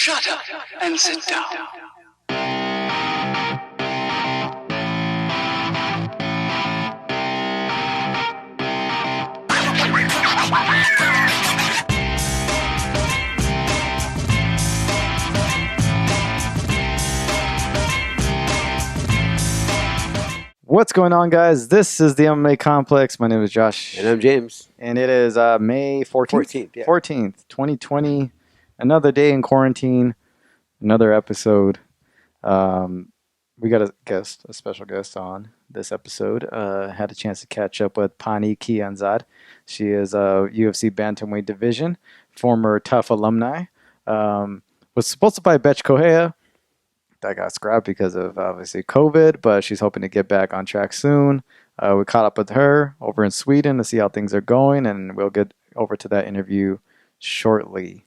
Shut up and sit down. What's going on, guys? This is the MMA Complex. My name is Josh. And I'm James. And it is May 14th. 14th, 2020. Another day in quarantine. Another episode. We got a special guest on this episode. Had a chance to catch up with Pannie Kianzad. She is a UFC Bantamweight division, former TUF alumni. Was supposed to fight Gaethje. That got scrapped because of obviously COVID, but she's hoping to get back on track soon. We caught up with her over in Sweden to see how things are going, and we'll get over to that interview shortly.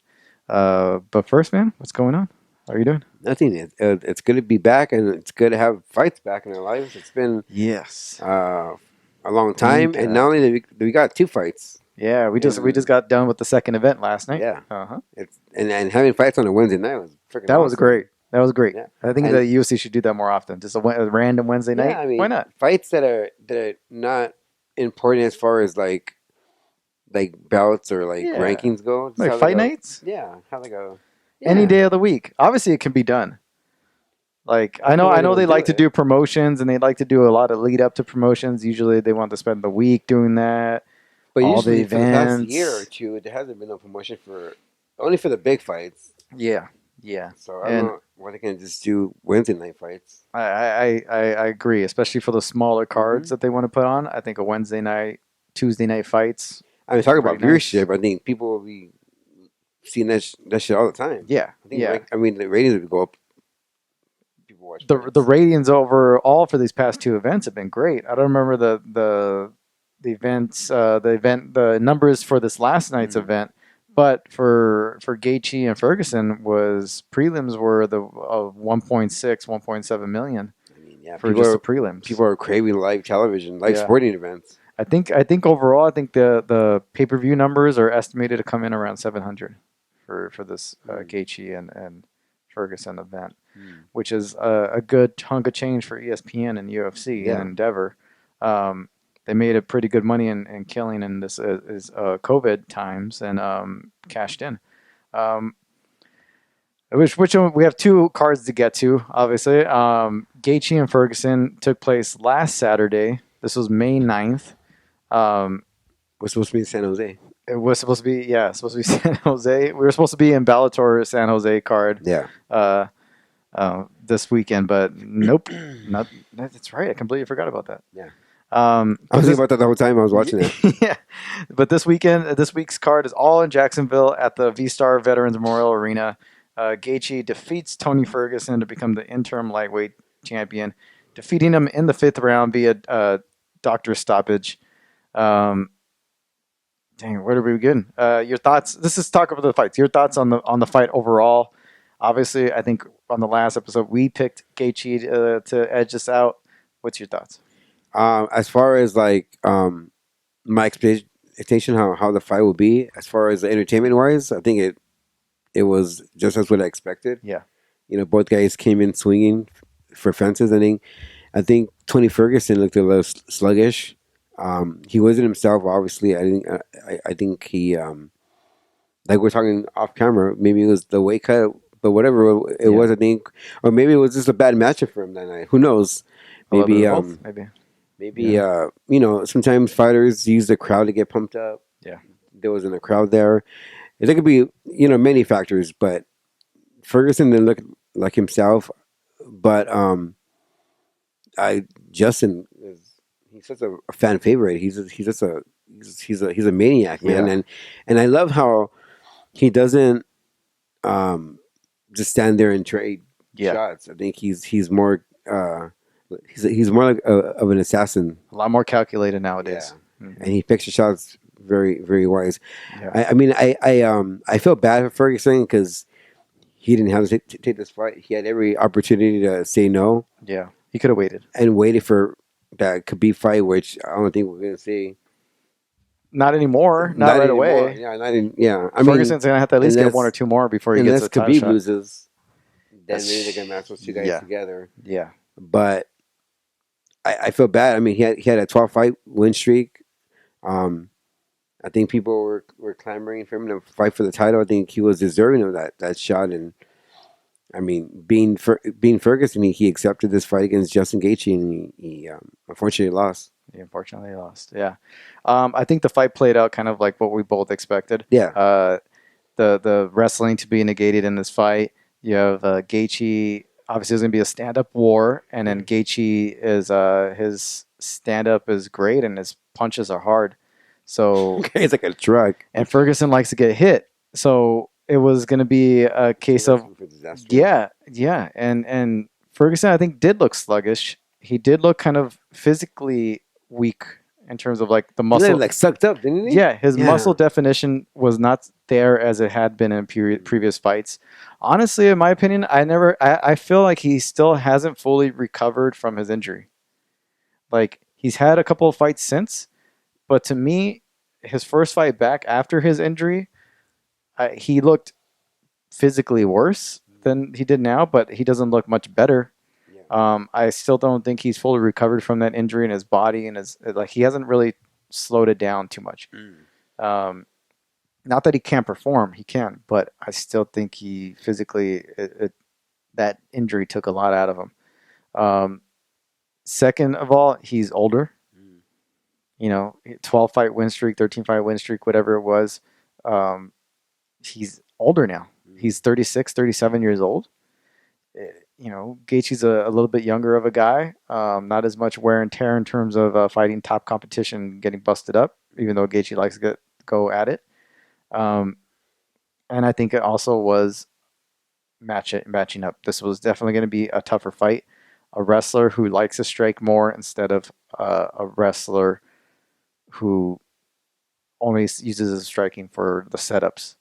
But first, man, what's going on? How are you doing? Nothing. It's good to be back, and it's good to have fights back in our lives. It's been a long time, and not only did we got 2 fights. Yeah, we just got done with the second event last night. Yeah, and having fights on a Wednesday night was freaking. That was great. That was great. Yeah. I think the UFC should do that more often. Just a random Wednesday night. I mean, why not? Fights that are not important as far as like bouts or rankings go. Like fight nights. Yeah, how they go. Yeah. Any day of the week. Obviously, it can be done. Like I know they like to do promotions and they like to do a lot of lead up to promotions. Usually, they want to spend the week doing that. But all usually, the for the past events. year or two, there hasn't been no promotion only for the big fights. Yeah. So I don't know why they can't just do Wednesday night fights. I agree, especially for the smaller cards that they want to put on. I think a Wednesday night, Tuesday night fights. I mean, talking about viewership, I think people will be seeing that shit all the time. Yeah, I mean, the ratings would go up. People watch the ratings overall for these past 2 events have been great. I don't remember the events, the numbers for this last night's event. But for Gaethje and Ferguson, prelims were the 1.6, 1.7 million. I mean, for just the prelims. People are craving live television, sporting events. I think overall, the pay-per-view numbers are estimated to come in around 700 for this Gaethje and Ferguson event, which is a good chunk of change for ESPN and UFC and Endeavor. They made a pretty good money in killing in this COVID times and cashed in. Which we have 2 cards to get to, obviously. Gaethje and Ferguson took place last Saturday. This was May 9th. Was supposed to be in San Jose. It was supposed to be, San Jose. We were supposed to be in Bellator San Jose card. Yeah. This weekend, but nope. That's right. I completely forgot about that. Yeah. I was thinking about that the whole time I was watching it. Yeah, but this week's card is all in Jacksonville at the V-Star Veterans Memorial Arena. Gaethje defeats Tony Ferguson to become the interim lightweight champion, defeating him in the 5th round via doctor stoppage. Dang, where did we begin? Your thoughts? This is talk about the fights. Your thoughts on the fight overall? Obviously, I think on the last episode we picked Gaethje to edge us out. What's your thoughts? As far as my expectation how the fight will be, as far as the entertainment wise, I think it was just as what I expected. Yeah, both guys came in swinging for fences. I think Tony Ferguson looked a little sluggish. He wasn't himself. Obviously, I think he like we're talking off camera. Maybe it was the weight cut, but whatever it was, I think, or maybe it was just a bad matchup for him that night. Who knows? Maybe Maybe, sometimes fighters use the crowd to get pumped up. Yeah. There wasn't a crowd there. There could be, many factors, but Ferguson didn't look like himself. But Justin, he's such a fan favorite. He's a maniac, man. Yeah. And I love how he doesn't just stand there and trade shots. I think he's more... He's more like of an assassin. A lot more calculated nowadays. Yeah. And he picks the shots very, very wise. Yeah. I feel bad for Ferguson because he didn't have to take this fight. He had every opportunity to say no. Yeah, he could have waited. And waited for that Khabib fight, which I don't think we're going to see. Not anymore. Not right anymore. away. Yeah, I Ferguson's gonna have to at least get one or two more before he gets a title Khabib shot. loses, then maybe they're gonna match those two guys together. Yeah. But I feel bad. I mean, he had a 12-fight win streak. I think people were clamoring for him to fight for the title. I think he was deserving of that shot. And I mean, being Ferguson, he accepted this fight against Justin Gaethje, and he unfortunately lost. He unfortunately lost. Yeah. I think the fight played out kind of like what we both expected. Yeah. The wrestling to be negated in this fight. You have Gaethje. Obviously, it's going to be a stand-up war, and then Gaethje is his stand-up is great, and his punches are hard. So it's like a truck. And Ferguson likes to get hit, so it was going to be a case of yeah. And Ferguson, I think, did look sluggish. He did look kind of physically weak in terms of like the muscle, like sucked up, didn't he? Yeah, his muscle definition was not there as it had been in previous fights. Honestly, in my opinion, I feel like he still hasn't fully recovered from his injury. Like, he's had a couple of fights since, but to me, his first fight back after his injury, he looked physically worse than he did now, but he doesn't look much better. I still don't think he's fully recovered from that injury in his body, and he hasn't really slowed it down too much. Not that he can't perform, he can, but I still think he physically that injury took a lot out of him. Second of all, he's older. 12 fight win streak, 13 fight win streak, whatever it was. He's older now. He's 36, 37 years old. Gaethje's a little bit younger of a guy. Not as much wear and tear in terms of fighting top competition, getting busted up, even though Gaethje likes to go at it. And I think it also was matching up. This was definitely going to be a tougher fight. A wrestler who likes to strike more instead of a wrestler who only uses his striking for the setups.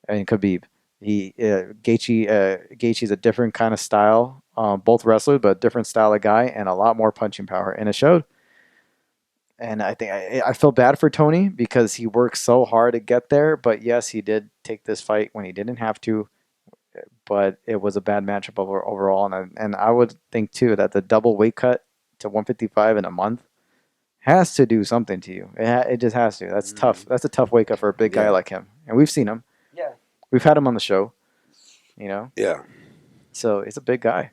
And Khabib. Gaethje's a different kind of style, both wrestlers, but a different style of guy and a lot more punching power, and it showed. And I think I feel bad for Tony because he worked so hard to get there. But yes, he did take this fight when he didn't have to. But it was a bad matchup overall, and I would think too that the double weight cut to 155 in a month has to do something to you. It just has to. That's tough. That's a tough weight cut for a big guy like him, and we've seen him. We've had him on the show, Yeah. So he's a big guy.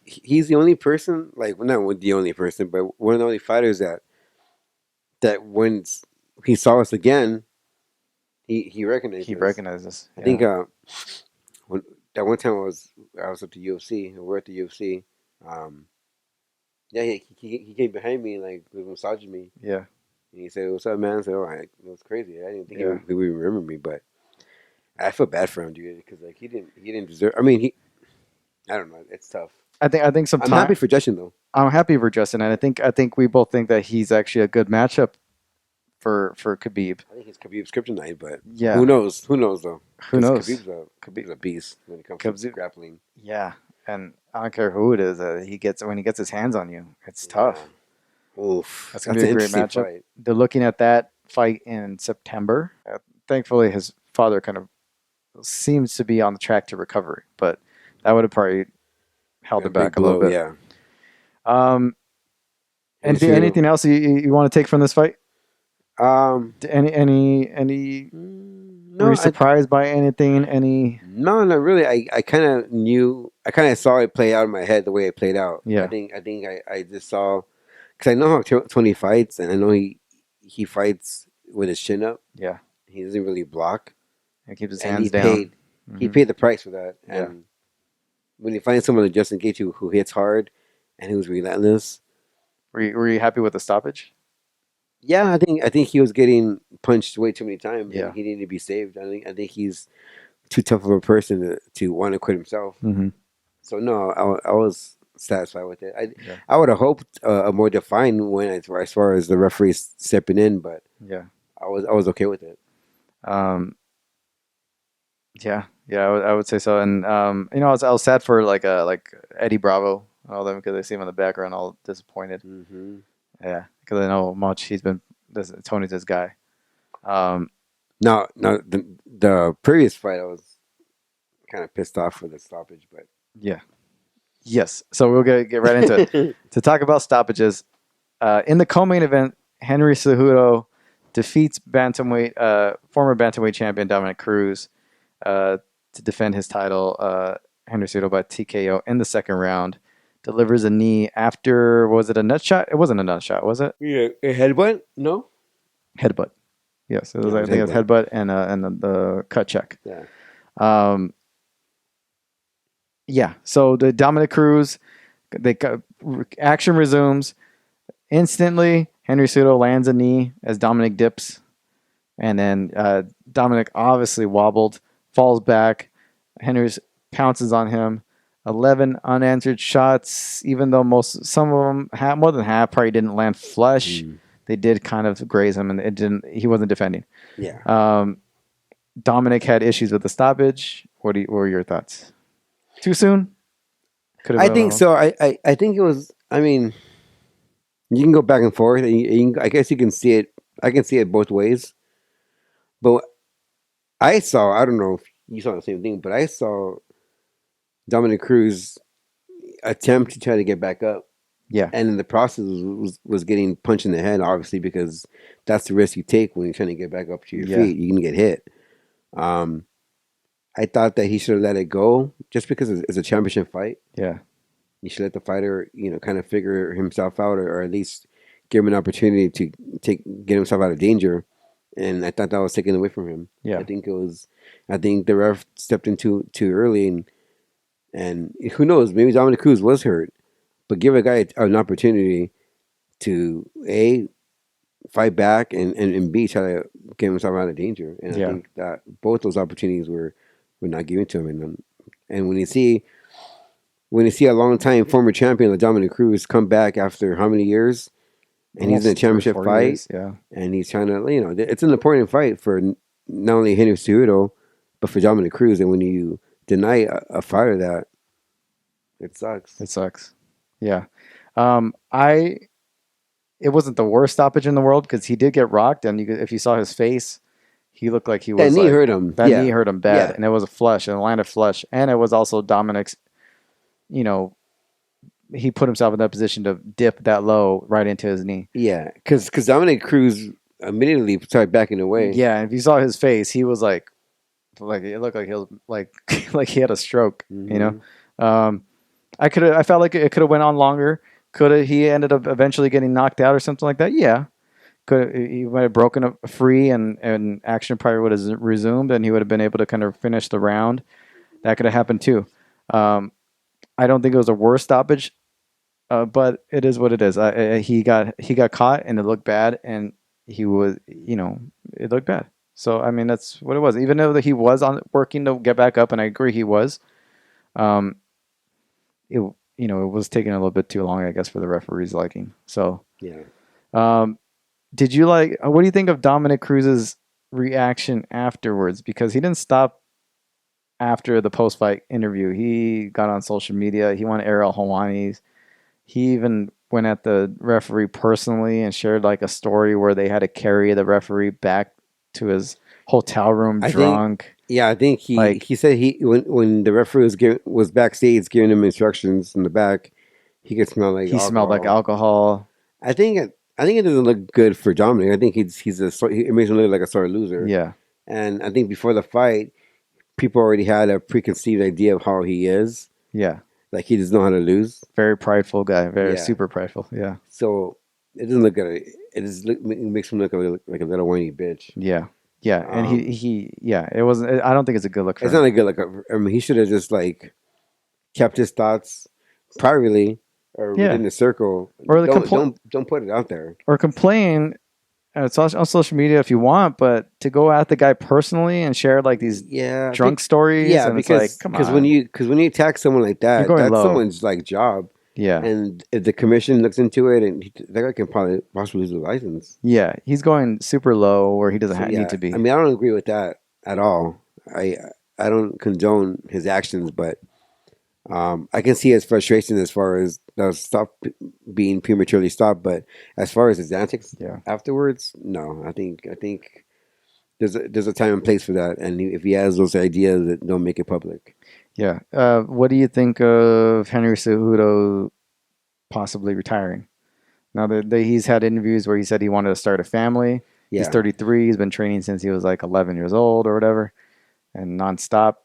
He's the only person, like, well, not the only person, but one of the only fighters that when he saw us again, he recognized. He recognized us. I think when that one time I was up to UFC, and we're at the UFC. He came behind me and like was massaging me. Yeah. And he said, "What's up, man?" I said, "Oh, it was crazy. I didn't think he would remember me, but I feel bad for him, dude, because like he didn't deserve. I mean, I don't know. It's tough. I think sometimes I'm happy for Justin though. I'm happy for Justin, and I think we both think that he's actually a good matchup for Khabib. I think it's Khabib's kryptonite, but yeah, who knows? Who knows though? Who knows? Khabib's a beast when it comes to grappling. Yeah, and I don't care who it is. When he gets his hands on you, it's tough. Oof, that's gonna be a great matchup. Fight. They're looking at that fight in September. Thankfully, his father kind of seems to be on the track to recovery, but that would have probably held it back a little bit. Yeah. Anything else you want to take from this fight? Any? No, were you surprised by anything? No, not really. I kind of knew. I kind of saw it play out in my head the way it played out. Yeah. I think I just saw, because I know how Tony fights, and I know he fights with his chin up. Yeah. He doesn't really block. He keeps his hands down. He paid the price for that. And when you find someone like Justin Gaethje who hits hard and who's relentless, were you happy with the stoppage? Yeah, I think he was getting punched way too many times. Yeah, he needed to be saved. I think he's too tough of a person to want to quit himself. Mm-hmm. So no, I was satisfied with it. I would have hoped a more defined win as far as the referees stepping in, but yeah, I was okay with it. Yeah, I would say so. And I was sad for like Eddie Bravo and all them because I see him in the background all disappointed. Mm-hmm. Yeah, because I know how much he's been Tony's this guy. No, the previous fight I was kind of pissed off for the stoppage, but yeah. Yes. So we'll get right into it. To talk about stoppages, in the co-main event, Henry Cejudo defeats former bantamweight champion Dominic Cruz to defend his title. Henry Cejudo by TKO in the second round. Delivers a knee after, was it a nut shot? It wasn't a nut shot, was it? Yeah, a headbutt? No? Headbutt. Yes, it was, I think it was headbutt and the cut check. Yeah. Yeah, so the Dominic Cruz, action resumes. Instantly, Henry Cejudo lands a knee as Dominic dips. And then Dominic obviously wobbled, falls back. Henry pounces on him. 11 unanswered shots, even though some of them, more than half, probably didn't land flush. They did kind of graze him, and he wasn't defending. Yeah. Dominic had issues with the stoppage. What were your thoughts? Too soon? I think so. I think it was. I mean, you can go back and forth. I guess you can see it. I can see it both ways. But I don't know if you saw the same thing, but I saw Dominic Cruz attempt to try to get back up. Yeah. And in the process was getting punched in the head, obviously, because that's the risk you take when you're trying to get back up to your feet. You can get hit. I thought that he should have let it go just because it's a championship fight. Yeah. You should let the fighter, kind of figure himself out or at least give him an opportunity to get himself out of danger. And I thought that was taken away from him. Yeah. I think the ref stepped in too early and who knows, maybe Dominic Cruz was hurt. But give a guy an opportunity to A, fight back and B, try to get himself out of danger. And I think that both those opportunities were not given to him. And when you see a long time former champion like Dominic Cruz come back after how many years, and he's in a championship fight, and he's trying to, it's an important fight for not only Henry Cejudo, but for Dominic Cruz. And when you deny a fighter that, it sucks. It sucks. Yeah. It wasn't the worst stoppage in the world because he did get rocked, and if you saw his face, he looked like he was. That knee hurt him. That knee hurt him bad, and it was a flush, and it landed flush, and it was also Dominic's. He put himself in that position to dip that low right into his knee. Yeah, because Dominic Cruz immediately started backing away. Yeah, and if you saw his face, he was like it looked like he was like he had a stroke. Mm-hmm. I felt like it could have went on longer. He ended up eventually getting knocked out or something like that? Yeah. He might have broken free and action probably would have resumed and he would have been able to kind of finish the round. That could have happened too. I don't think it was a worse stoppage, but it is what it is. He got caught and it looked bad and he was, it looked bad. So, I mean, that's what it was. Even though he was working to get back up, and I agree he was, it was taking a little bit too long, I guess, for the referee's liking. So, yeah. What do you think of Dominic Cruz's reaction afterwards? Because he didn't stop after the post-fight interview. He got on social media. He went Ariel Helwani's. He even went at the referee personally and shared like a story where they had to carry the referee back to his hotel room drunk. I think he said when the referee was backstage giving him instructions in the back, he could smell like alcohol. Smelled like alcohol. I think it doesn't look good for Dominic. I think it makes him look like a sore loser. Yeah. And I think before the fight, people already had a preconceived idea of how he is. Yeah. Like he doesn't know how to lose. Very prideful guy. Super prideful. Yeah. So it doesn't look good. It makes him look like a little whiny bitch. Yeah. Yeah. And it wasn't, I don't think it's a good look for him. It's not a good look. I mean, he should have just like kept his thoughts privately or within the circle. Or don't put it out there. Or complain on social media if you want, but to go at the guy personally and share like these drunk stories, and because it's like, come on. Because when you attack someone like that, that's low. someone's like job. Yeah, and if the commission looks into it, and that guy can possibly lose the license. Yeah, he's going super low where he doesn't need to be. I mean, I don't agree with that at all. I don't condone his actions, but I can see his frustration as far as being prematurely stopped, but as far as his antics afterwards, no. I think there's a time and place for that, and if he has those ideas, that don't make it public. Yeah. What do you think of Henry Cejudo possibly retiring? Now that he's had interviews where he said he wanted to start a family. Yeah. He's 33. He's been training since he was like 11 years old or whatever, and nonstop.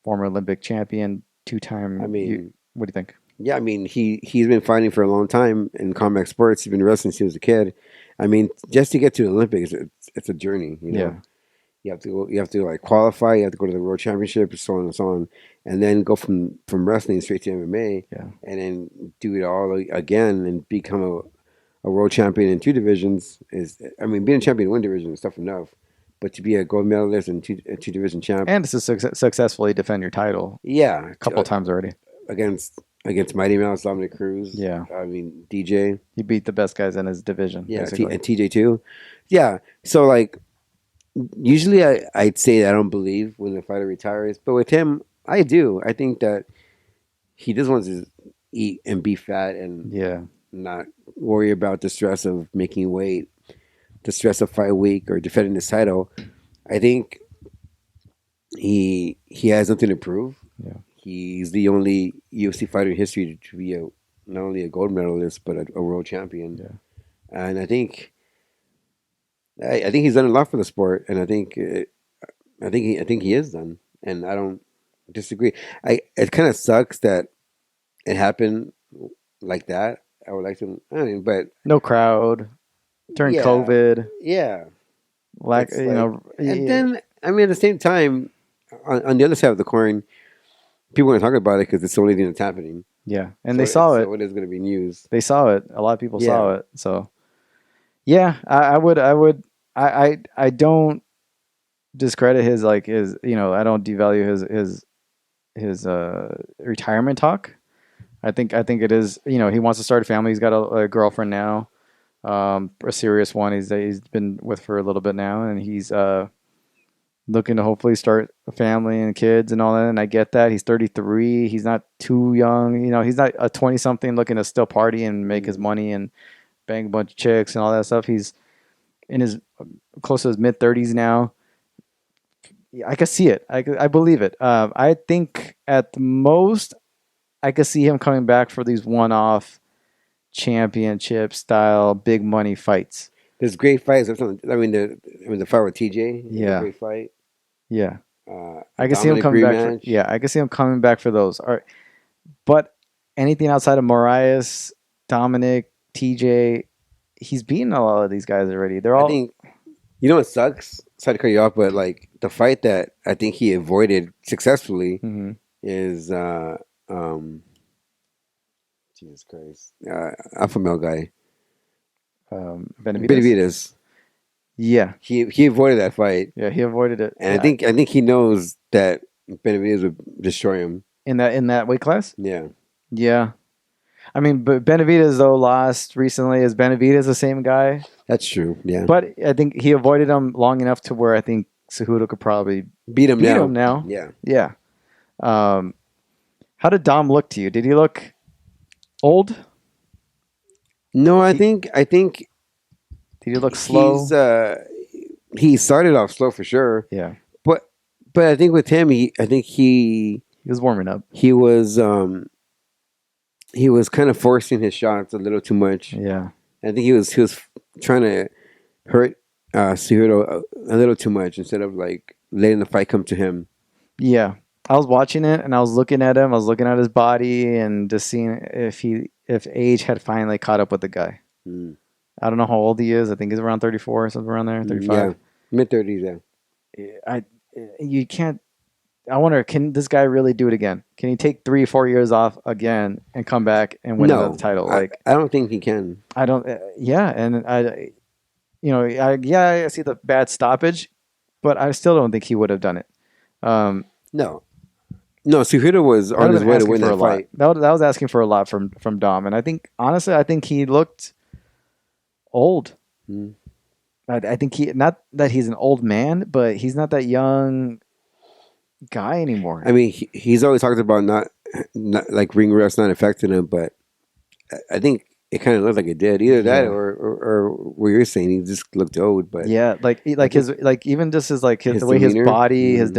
Former Olympic champion, 2-time. I mean, what do you think? Yeah, I mean, he's been fighting for a long time in combat sports. He's been wrestling since he was a kid. I mean, just to get to the Olympics, it's a journey. You know? Yeah. You have to like qualify. You have to go to the World Championship, so on and so on, and then go from wrestling straight to MMA. Yeah. And then do it all again and become a world champion in 2 divisions I mean, being a champion in 1 division is tough enough, but to be a gold medalist and 2 division champ, and to successfully defend your title, a couple times already against Mighty Mouse, Dominic Cruz. Yeah, I mean DJ. He beat the best guys in his division. Yeah, and TJ too. Yeah, so like usually I'd say that I don't believe when a fighter retires, but with him I do. I think that he just wants to eat and be fat and not worry about the stress of making weight, the stress of fight week or defending his title. I think he has nothing to prove. Yeah. He's the only UFC fighter in history to be not only a gold medalist but a world champion. Yeah. And I think he's done a lot for the sport, and I think he is done, and I don't disagree. It kind of sucks that it happened like that. I would like to, but no crowd during COVID. Yeah, and then I mean, at the same time, on the other side of the coin, people are talking about it because it's the only thing that's happening. Yeah, and they saw it. So it is going to be news. They saw it. A lot of people saw it. So, yeah, I don't discredit his I don't devalue his retirement talk. I think it is, he wants to start a family. He's got a girlfriend now, a serious one. He's been with for a little bit now, and he's looking to hopefully start a family and kids and all that. And I get that. He's 33. He's not too young. He's not a 20-something looking to still party and make his money and bang a bunch of chicks and all that stuff. He's in his close to his mid-30s now. I can see it. I believe it. I think at the most, I could see him coming back for these one-off championship style big money fights. There's great fights. I mean, the fight with TJ. Yeah, great fight. Yeah, I can see him coming back. I can see him coming back for those. All right. But anything outside of Moraes, Dominic, TJ, he's beaten a lot of these guys already. They're all. I think, what sucks? Sorry to cut you off, but like the fight that I think he avoided successfully is. Jesus Christ, alpha male guy, Benavidez. Yeah, he avoided that fight. Yeah, he avoided it, and I think he knows that Benavidez would destroy him in that weight class. Yeah. I mean, but Benavidez though lost recently. Is Benavidez the same guy? That's true. Yeah, but I think he avoided him long enough to where I think Cejudo could probably beat him now. Yeah. How did Dom look to you? Did he look old? No, I think. Did he look slow? He started off slow for sure. Yeah, but I think with him, he was warming up. He was kind of forcing his shots a little too much. Yeah, I think he was trying to hurt Cejudo a little too much instead of like letting the fight come to him. Yeah. I was watching it and I was looking at him. I was looking at his body and just seeing if age had finally caught up with the guy. I don't know how old he is. I think he's around 34 or something around there, 35. Yeah, mid-30s. Yeah. You can't. I wonder, can this guy really do it again? Can he take 3-4 years off again and come back and win another title? I don't think he can. I don't. Yeah, and I see the bad stoppage, but I still don't think he would have done it. No, Cejudo was on his way to win that fight. That was asking for a lot from Dom, and I think honestly, he looked old. I think not that he's an old man, but he's not that young guy anymore. I mean, he's always talked about not not, like ring rust not affecting him, but I think it kind of looked like it did. Either that or what you're saying, he just looked old. But yeah, like his like even just his like his, his the way his demeanor? body, his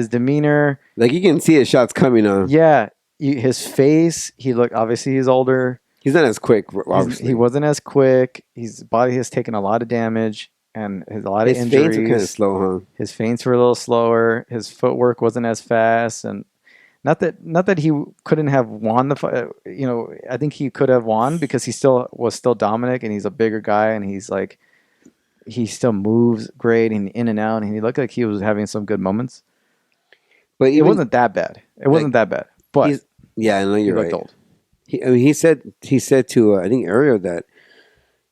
demeanor. like you can see his shots coming on. Yeah, his face. He looked obviously he's older. He's not as quick, obviously. He wasn't as quick. His body has taken a lot of damage and a lot of His injuries. feints were kind of slow, huh? His feints were a little slower. His footwork wasn't as fast, and not that he couldn't have won the fight. You know, I think he could have won because he was still dominant, and he's a bigger guy, and he's like he still moves great and in and out, and he looked like he was having some good moments. But It wasn't that bad. It wasn't that bad. But yeah, I know he you're looked right. old. He said to I think Ariel that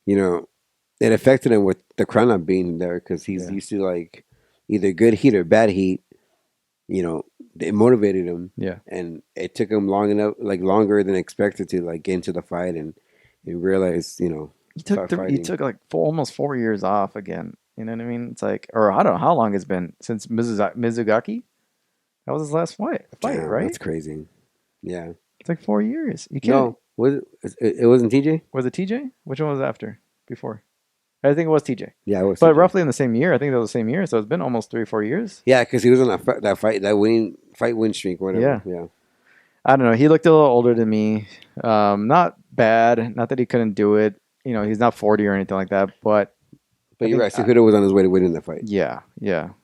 it affected him with the crown not being there because he's used to like either good heat or bad heat. It motivated him. Yeah, and it took him longer than expected to like get into the fight and realize he took like almost 4 years off again. You know what I mean? It's like, or I don't know how long it's been since Mizugaki. That was his last fight, Damn, right? That's crazy. Yeah, it's like 4 years. You can't. No, it wasn't TJ? Was it TJ? Which one was after? Before? I think it was TJ. Yeah, it was. But TJ. roughly in the same year. I think that was the same year. So it's been almost 3 or 4 years. Yeah, because he was on that win streak, whatever. Yeah. I don't know. He looked a little older than me. Not bad. Not that he couldn't do it. He's not 40 or anything like that. But you're right. Cejudo was on his way to winning the fight. Yeah.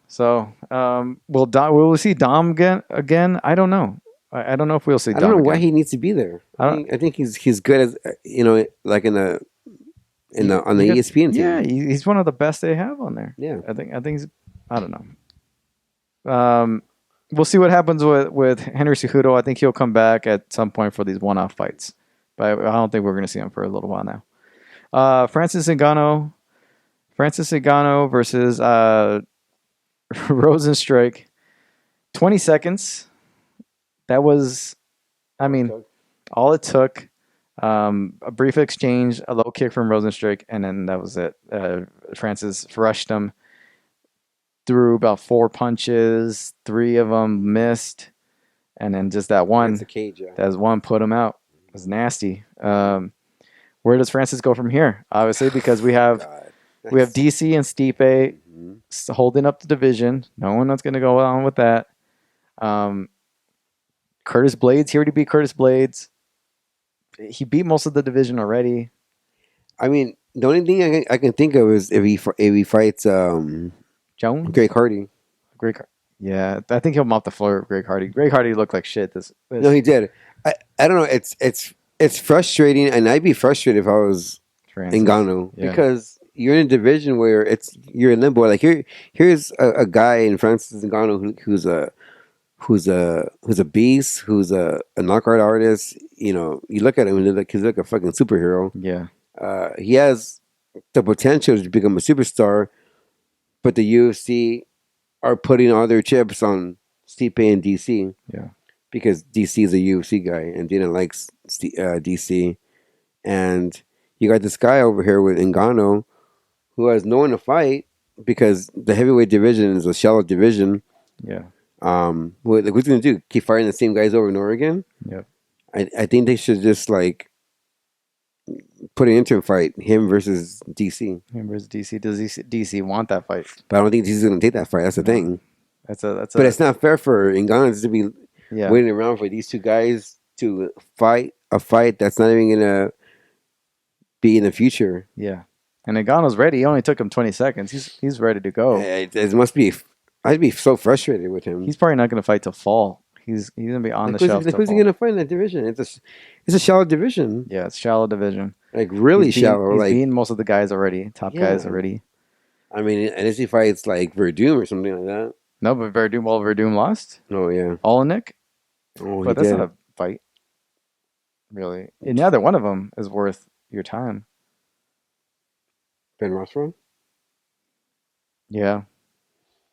So will we see Dom again? I don't know. I don't know if we'll see Dom. I don't know again. why he needs to be there. I think he's good as like on the ESPN team. Yeah, he's one of the best they have on there. Yeah, I think he's. I don't know. We'll see what happens with Henry Cejudo. I think he'll come back at some point for these one-off fights, but I don't think we're going to see him for a little while now. Francis Ngannou versus Rosenstrike. 20 seconds. That was, all it took. A brief exchange, a low kick from Rosenstrike, and then that was it. Francis rushed him, threw about 4 punches, 3 of them missed, and then just that one. That's the cage, yeah. That one put him out. It was nasty. Where does Francis go from here? Obviously, because we have DC and Stipe holding up the division. No one else going to go on with that. Curtis Blades, he already beat Curtis Blades. He beat most of the division already. The only thing I can think of is if he fights Jones, Greg Hardy. Yeah, I think he'll mop the floor with Greg Hardy. Greg Hardy looked like shit. No, he did. I don't know. It's frustrating, and I'd be frustrated if I was Ngannou because you're in a division where you're in limbo. Like here's a guy in Francis Ngannou who's a beast, who's a knockout artist. You look at him and he's like a fucking superhero. Yeah. He has the potential to become a superstar, but the UFC are putting all their chips on Stipe and DC. Yeah. Because DC is a UFC guy and Dana likes DC. And you got this guy over here with Ngannou who has no one to fight because the heavyweight division is a shallow division. Yeah. What's he gonna do? Keep fighting the same guys over and over again? Yeah. I think they should just like put an interim fight, him versus DC. Him versus DC. Does DC want that fight? But I don't think DC's gonna take that fight. That's the thing. But it's not fair for Ngannou to be waiting around for these two guys to fight a fight that's not even gonna be in the future. Yeah. And Ngannou's ready. It only took him 20 seconds. He's ready to go. It must be. I'd be so frustrated with him. He's probably not going to fight till fall. He's going to be on the shelf. Who's he going to fight in that division? It's a shallow division. Yeah, it's shallow division. Like really shallow. He's beaten most of the guys already. Top guys already. Unless he fights like Verdum or something like that. No, but Verdum lost. Oh yeah. Olenek. Oh, but that's not a fight. Really, and neither one of them is worth your time. Ben Rothrock? Yeah.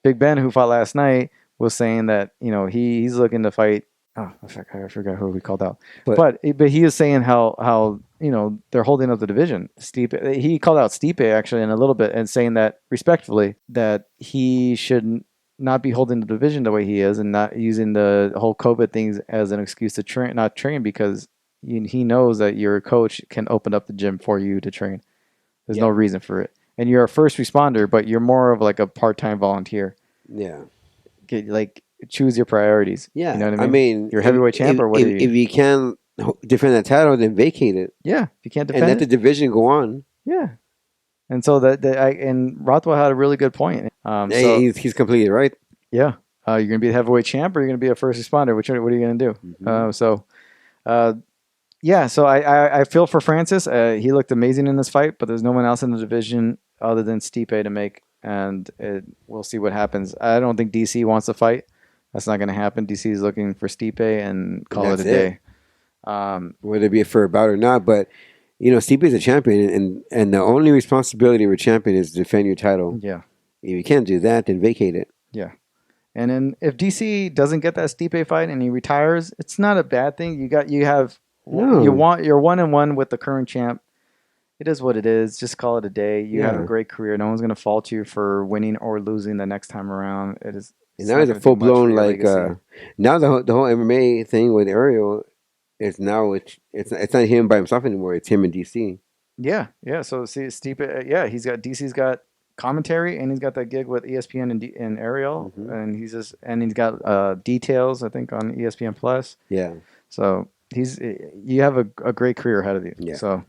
Big Ben, who fought last night, was saying that he's looking to fight. Oh, I forgot who we called out. But he is saying how they're holding up the division. He called out Stipe actually in a little bit and saying that respectfully that he shouldn't not be holding the division the way he is, and not using the whole COVID things as an excuse to not train, because he knows that your coach can open up the gym for you to train. There's no reason for it. And you're a first responder, but you're more of like a part-time volunteer. Yeah. Like, choose your priorities. Yeah. You know what I mean? You're heavyweight champ, or what are you? If you can defend that title, then vacate it. Yeah. If you can't defend and let the division go on. Yeah. And so and Rothwell had a really good point. He's completely right. Yeah. You're going to be the heavyweight champ, or you're going to be a first responder. What are you going to do? Mm-hmm. So I feel for Francis. He looked amazing in this fight, but there's no one else in the division other than Stipe to make, and we'll see what happens. I don't think DC wants to fight. That's not going to happen. DC is looking for Stipe and call it a day. Whether it be for a bout or not, but Stipe is a champion, and the only responsibility of a champion is to defend your title. Yeah. If you can't do that, then vacate it. Yeah. And then if DC doesn't get that Stipe fight and he retires, it's not a bad thing. You're 1-1 with the current champ. It is what it is. Just call it a day. You have a great career. No one's going to fault you for winning or losing the next time around. It is. And now it's a full blown now the whole MMA thing with Ariel is now it's not him by himself anymore. It's him and DC. Yeah. So see, Stipe. DC's got commentary, and he's got that gig with ESPN and Ariel, and he's got details, I think, on ESPN Plus. Yeah. So you have a great career ahead of you. Yeah. So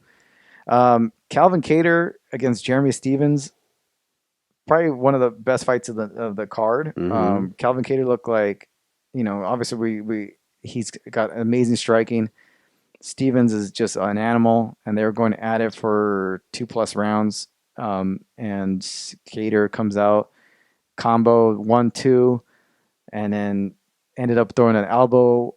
Calvin Kattar against Jeremy Stephens, probably one of the best fights of the card. Calvin Kattar looked like, obviously he's got amazing striking. Stephens is just an animal, and they were going at it for 2+ rounds. And Kattar comes out, combo 1-2, and then ended up throwing an elbow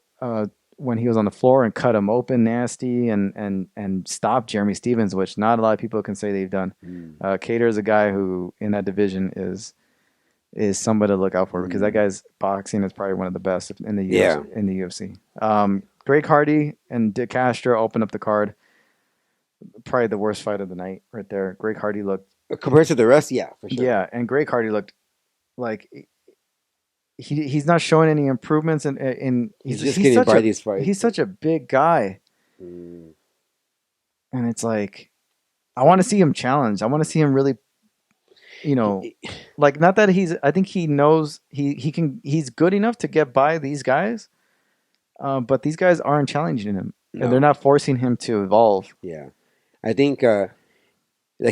when he was on the floor and cut him open nasty and stopped Jeremy Stephens, which not a lot of people can say they've done. Kattar is a guy who in that division is somebody to look out for, because that guy's boxing is probably one of the best in the UFC. Greg Hardy and Dick Castro opened up the card. Probably the worst fight of the night right there. Greg Hardy looked... Compared to the rest, yeah, for sure. Yeah, and Greg Hardy looked like... He's not showing any improvements in he's just getting by these fights. He's such a big guy. And it's like, I want to see him challenge. I want to see him really, like, not that I think he knows he's good enough to get by these guys. But these guys aren't challenging him. No. And they're not forcing him to evolve. Yeah. I think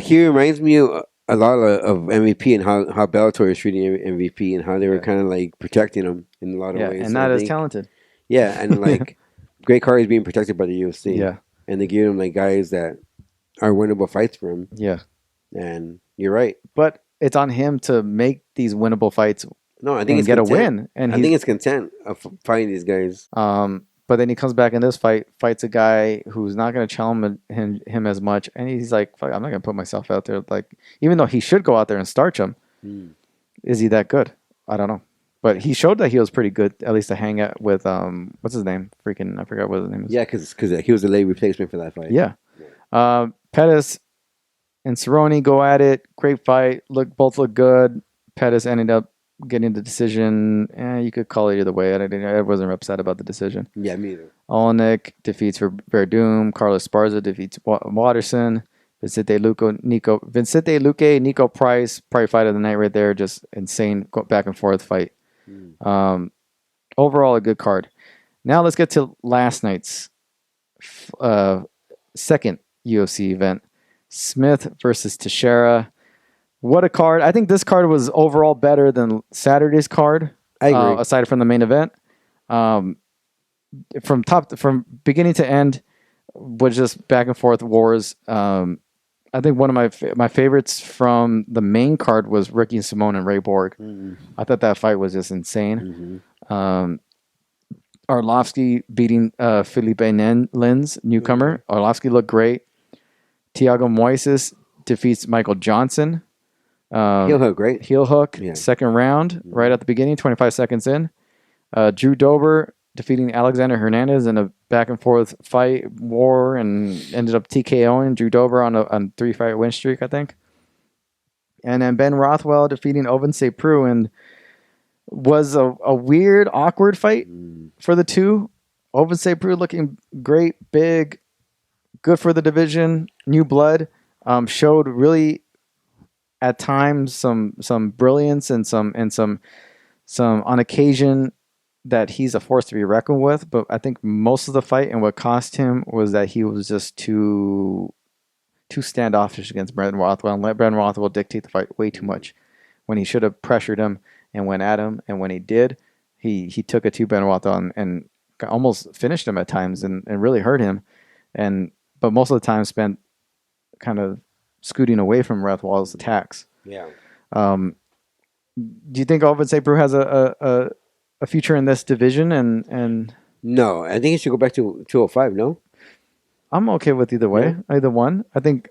he reminds me a lot of MVP and how Bellator is treating MVP and how they were kind of like protecting him in a lot of ways. And not as talented. Yeah, and like Greg Hardy is being protected by the UFC. Yeah. And they give him like guys that are winnable fights for him. Yeah. And you're right. But it's on him to make these winnable fights. No, I think it's get content. A win. And I think it's content of fighting these guys. But then he comes back in this fights a guy who's not going to challenge him as much, and he's like, "Fuck, I'm not going to put myself out there." Like, even though he should go out there and starch him, is he that good? I don't know. But he showed that he was pretty good, at least to hang out with what's his name? I forgot what his name is. Yeah, because he was a late replacement for that fight. Yeah. Pettis and Cerrone go at it. Great fight. Both look good. Pettis ended up getting the decision. You could call it either way. I wasn't upset about the decision. Yeah, me either. Olenek defeats Verdum. Carlos Esparza defeats Watterson. Vicente Luque, Nico Price, probably fight of the night right there. Just insane back and forth fight. Overall, a good card. Now let's get to last night's second UFC event. Smith versus Teixeira. What a card. I think this card was overall better than Saturday's card. I agree. Aside from the main event. From beginning to end was just back and forth wars. I think one of my favorites from the main card was Ricky Simone and Ray Borg. I thought that fight was just insane. Arlovsky beating Felipe Lins, newcomer. Arlovsky looked great. Thiago Moises defeats Michael Johnson. Heel hook, great. Heel hook, second round, right at the beginning, 25 seconds in. Drew Dober defeating Alexander Hernandez in a back and forth war, and ended up TKOing Drew Dober on a 3-fight win streak, I think. And then Ben Rothwell defeating Ovin Seprue, and was a weird, awkward fight for the two. Ovensay Peru looking great, big, good for the division, new blood. Showed really at times some brilliance and some on occasion that he's a force to be reckoned with. But I think most of the fight and what cost him was that he was just too standoffish against Brendan Rothwell and let Brendan Rothwell dictate the fight way too much when he should have pressured him and went at him. And when he did, he took it to Brendan Rothwell and almost finished him at times and really hurt him. But most of the time spent kind of scooting away from Rothwell's attacks. Yeah. Do you think Ovensay Peru has a future in this division? And No, I think he should go back to 205. No, I'm okay with either way, either one. I think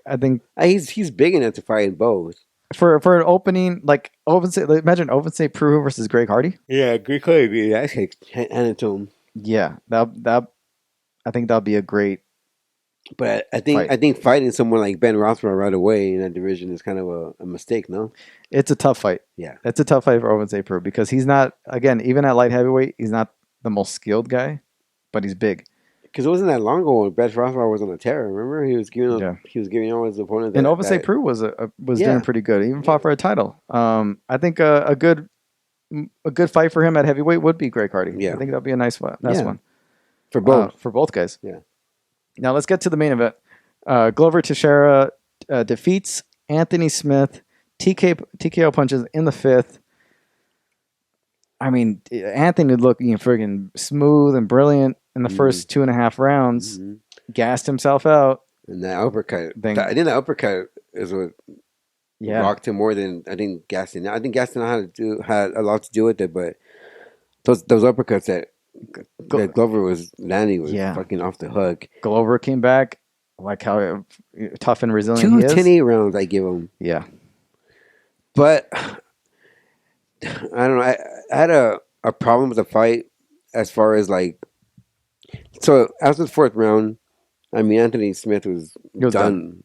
he's big enough to fight in both. For an opening like Ovensay, imagine Ovensay Peru versus Greg Hardy. Yeah, Greg Hardy. Actually, hand it to him. Yeah, that I think that'll be a great. But I think fighting someone like Ben Rothwell right away in that division is kind of a mistake. No, it's a tough fight. Yeah, it's a tough fight for Ovensay Peru because he's not, again, even at light heavyweight, he's not the most skilled guy, but he's big. Because it wasn't that long ago when Ben Rothwell was on a tear. Remember, he was giving all his opponents. And Ovensay Peru was doing pretty good. He even fought for a title. I think a good fight for him at heavyweight would be Greg Hardy. Yeah, I think that'd be a nice one for both guys. Yeah. Now let's get to the main event. Glover Teixeira defeats Anthony Smith. TKO punches in the fifth. I mean, Anthony looking friggin' smooth and brilliant in the first 2.5 rounds. Gassed himself out. And that uppercut. I think the uppercut is what rocked him more than I think Gaston. I think Gaston had a lot to do with it, but those uppercuts that Glover was landing was fucking off the hook. Glover came back, like how tough and resilient he is. 10-8 rounds I give him. Yeah. But I don't know. I had a problem with the fight as far as like. So after the 4th round, I mean Anthony Smith was done.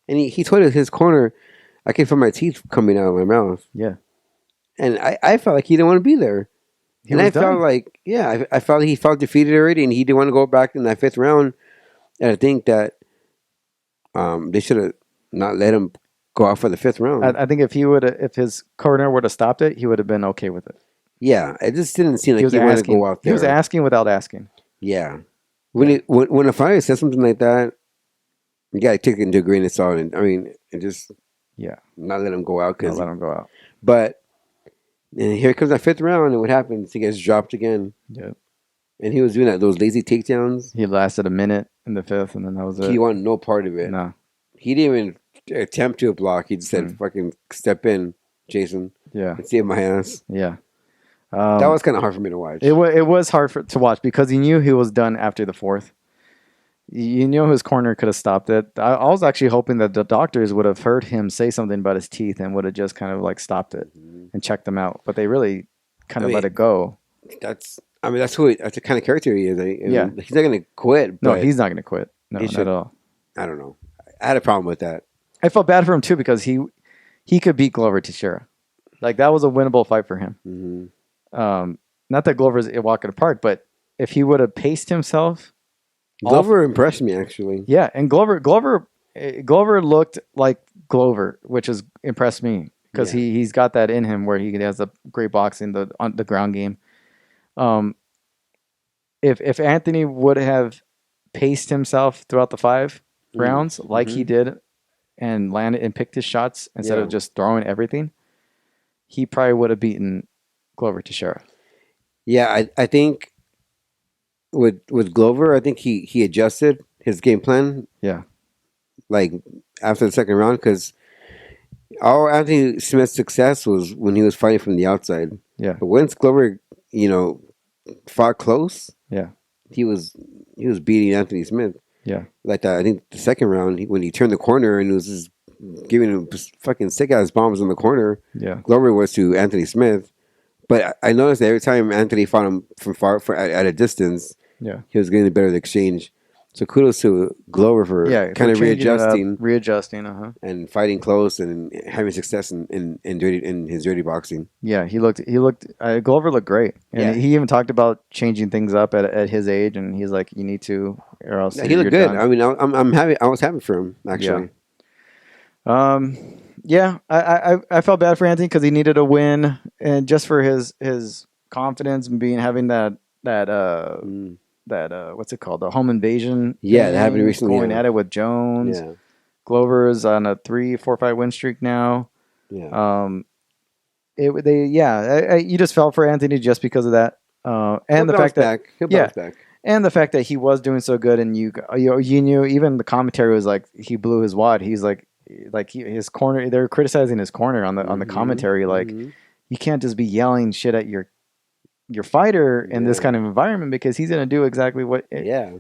And he told his corner, I can feel my teeth coming out of my mouth. Yeah. And I felt like he didn't want to be there. Felt like, I felt like he felt defeated already and he didn't want to go back in that 5th round. And I think that they should have not let him go out for the 5th round. I think if his corner would have stopped it, he would have been okay with it. Yeah, it just didn't seem like he wanted to go out there. He was asking without asking. Yeah. When a fighter says something like that, you gotta take it into a grain of salt. And just not let him go out. Not let him go out. But and here comes that 5th round, and what happens? He gets dropped again. Yeah. And he was doing those lazy takedowns. He lasted a minute in the 5th, and then that was it. He wanted no part of it. No. He didn't even attempt to block. He just said, "Fucking step in, Jason. Yeah. And save my ass." Yeah. That was kind of hard for me to watch. It was hard to watch because he knew he was done after the 4th. You knew his corner could have stopped it. I was actually hoping that the doctors would have heard him say something about his teeth and would have just kind of like stopped it and checked them out. But they really kind of let it go. That's the kind of character he is. He's not going to quit. No, he's not going to quit. No, not at all. I don't know. I had a problem with that. I felt bad for him too because he could beat Glover Teixeira. Like that was a winnable fight for him. Mm-hmm. Not that Glover's walking apart, but if he would have paced himself, Glover impressed me actually. Yeah, and Glover looked like Glover, which has impressed me because he's got that in him where he has a great boxing, on the ground game. If Anthony would have paced himself throughout the 5 rounds like he did and landed and picked his shots instead of just throwing everything, he probably would have beaten Glover Teixeira. Yeah, I think with Glover, I think he adjusted his game plan. Yeah, like after the 2nd round, because all Anthony Smith's success was when he was fighting from the outside. Yeah, but once Glover, fought close. Yeah, he was beating Anthony Smith. Yeah, like that. I think the 2nd round when he turned the corner and it was just giving him fucking sick ass bombs in the corner. Yeah, Glover was to Anthony Smith. But I noticed that every time Anthony fought him from far at a distance, he was getting a better exchange. So kudos to Glover for kind of readjusting, and fighting close and having success in his dirty boxing. Yeah, Glover looked great, and he even talked about changing things up at his age, and he's like, you need to, or else he looked good. Done. I mean, I'm happy. I was happy for him actually. Yeah. I felt bad for Anthony because he needed a win, and just for his confidence and having that what's it called, the home invasion. Yeah, that happened recently. Going at it with Jones. Yeah. Glover is on a 3-4 fight win streak now. Yeah. You just felt for Anthony just because of that, and the fact that he'll bounce back. And the fact that he was doing so good, and you knew, even the commentary was like, he blew his wad. He's his corner. They're criticizing his corner on the commentary. Like, you can't just be yelling shit at your fighter in this kind of environment, because he's gonna do exactly what. Yeah,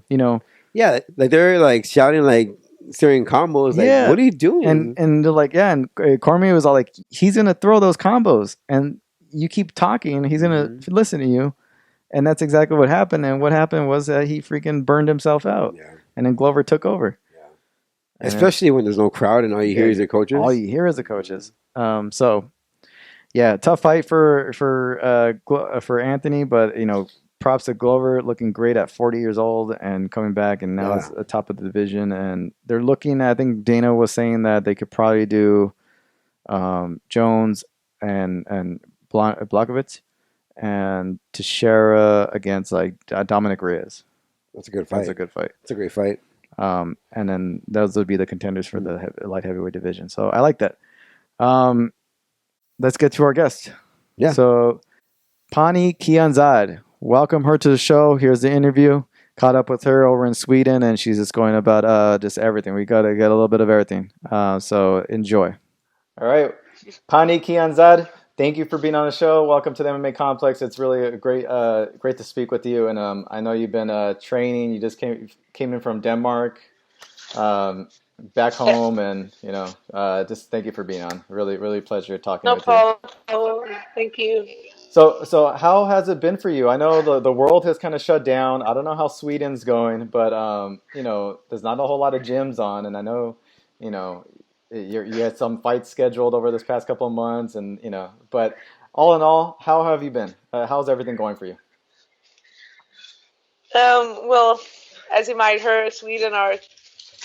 like they're like shouting, like throwing combos. Like, what are you doing? And they're like, and Cormier was all like, he's gonna throw those combos, and you keep talking, he's gonna listen to you. And that's exactly what happened. And what happened was that he freaking burned himself out. Yeah. And then Glover took over. Yeah. Especially when there's no crowd and all you hear is the coaches. All you hear is the coaches. So, yeah, tough fight for Anthony, but props to Glover, looking great at 40 years old and coming back, and now is at top of the division. And they're looking. I think Dana was saying that they could probably do Jones and Blachowicz and Teixeira against like Dominic Reyes. That's a good fight. That's a good fight. It's a great fight. And then those would be the contenders for the light heavyweight division. So I like that. Let's get to our guest. Yeah. So Pannie Kianzad, welcome her to the show. Here's the interview. Caught up with her over in Sweden, and she's just going about just everything. We got to get a little bit of everything. So enjoy. All right, Pannie Kianzad, thank you for being on the show. Welcome to the MMA Complex. It's really great to speak with you. And I know you've been training. You just came in from Denmark, back home, and just thank you for being on. Really, really pleasure talking with you. No problem. Thank you. So how has it been for you? I know the world has kind of shut down. I don't know how Sweden's going, but there's not a whole lot of gyms on, and I know you had some fights scheduled over this past couple of months, and but all in all, how have you been? How's everything going for you? Well, as you might hear, Sweden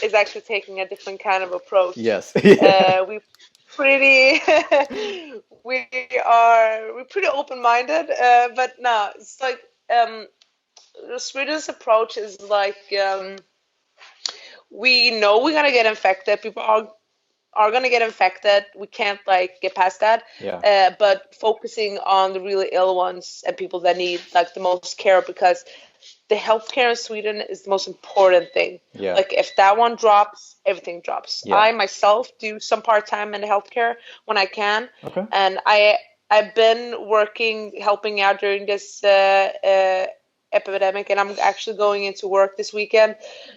is actually taking a different kind of approach. Yes. We're pretty open-minded, but no, it's like Sweden's approach is like, we know we're gonna get infected. People are gonna get infected. We can't get past that. Yeah. But focusing on the really ill ones and people that need the most care, because the healthcare in Sweden is the most important thing. Yeah. Like, if that one drops, everything drops. Yeah. I myself do some part-time in the healthcare when I can. Okay. And I've been helping out during this epidemic, and I'm actually going into work this weekend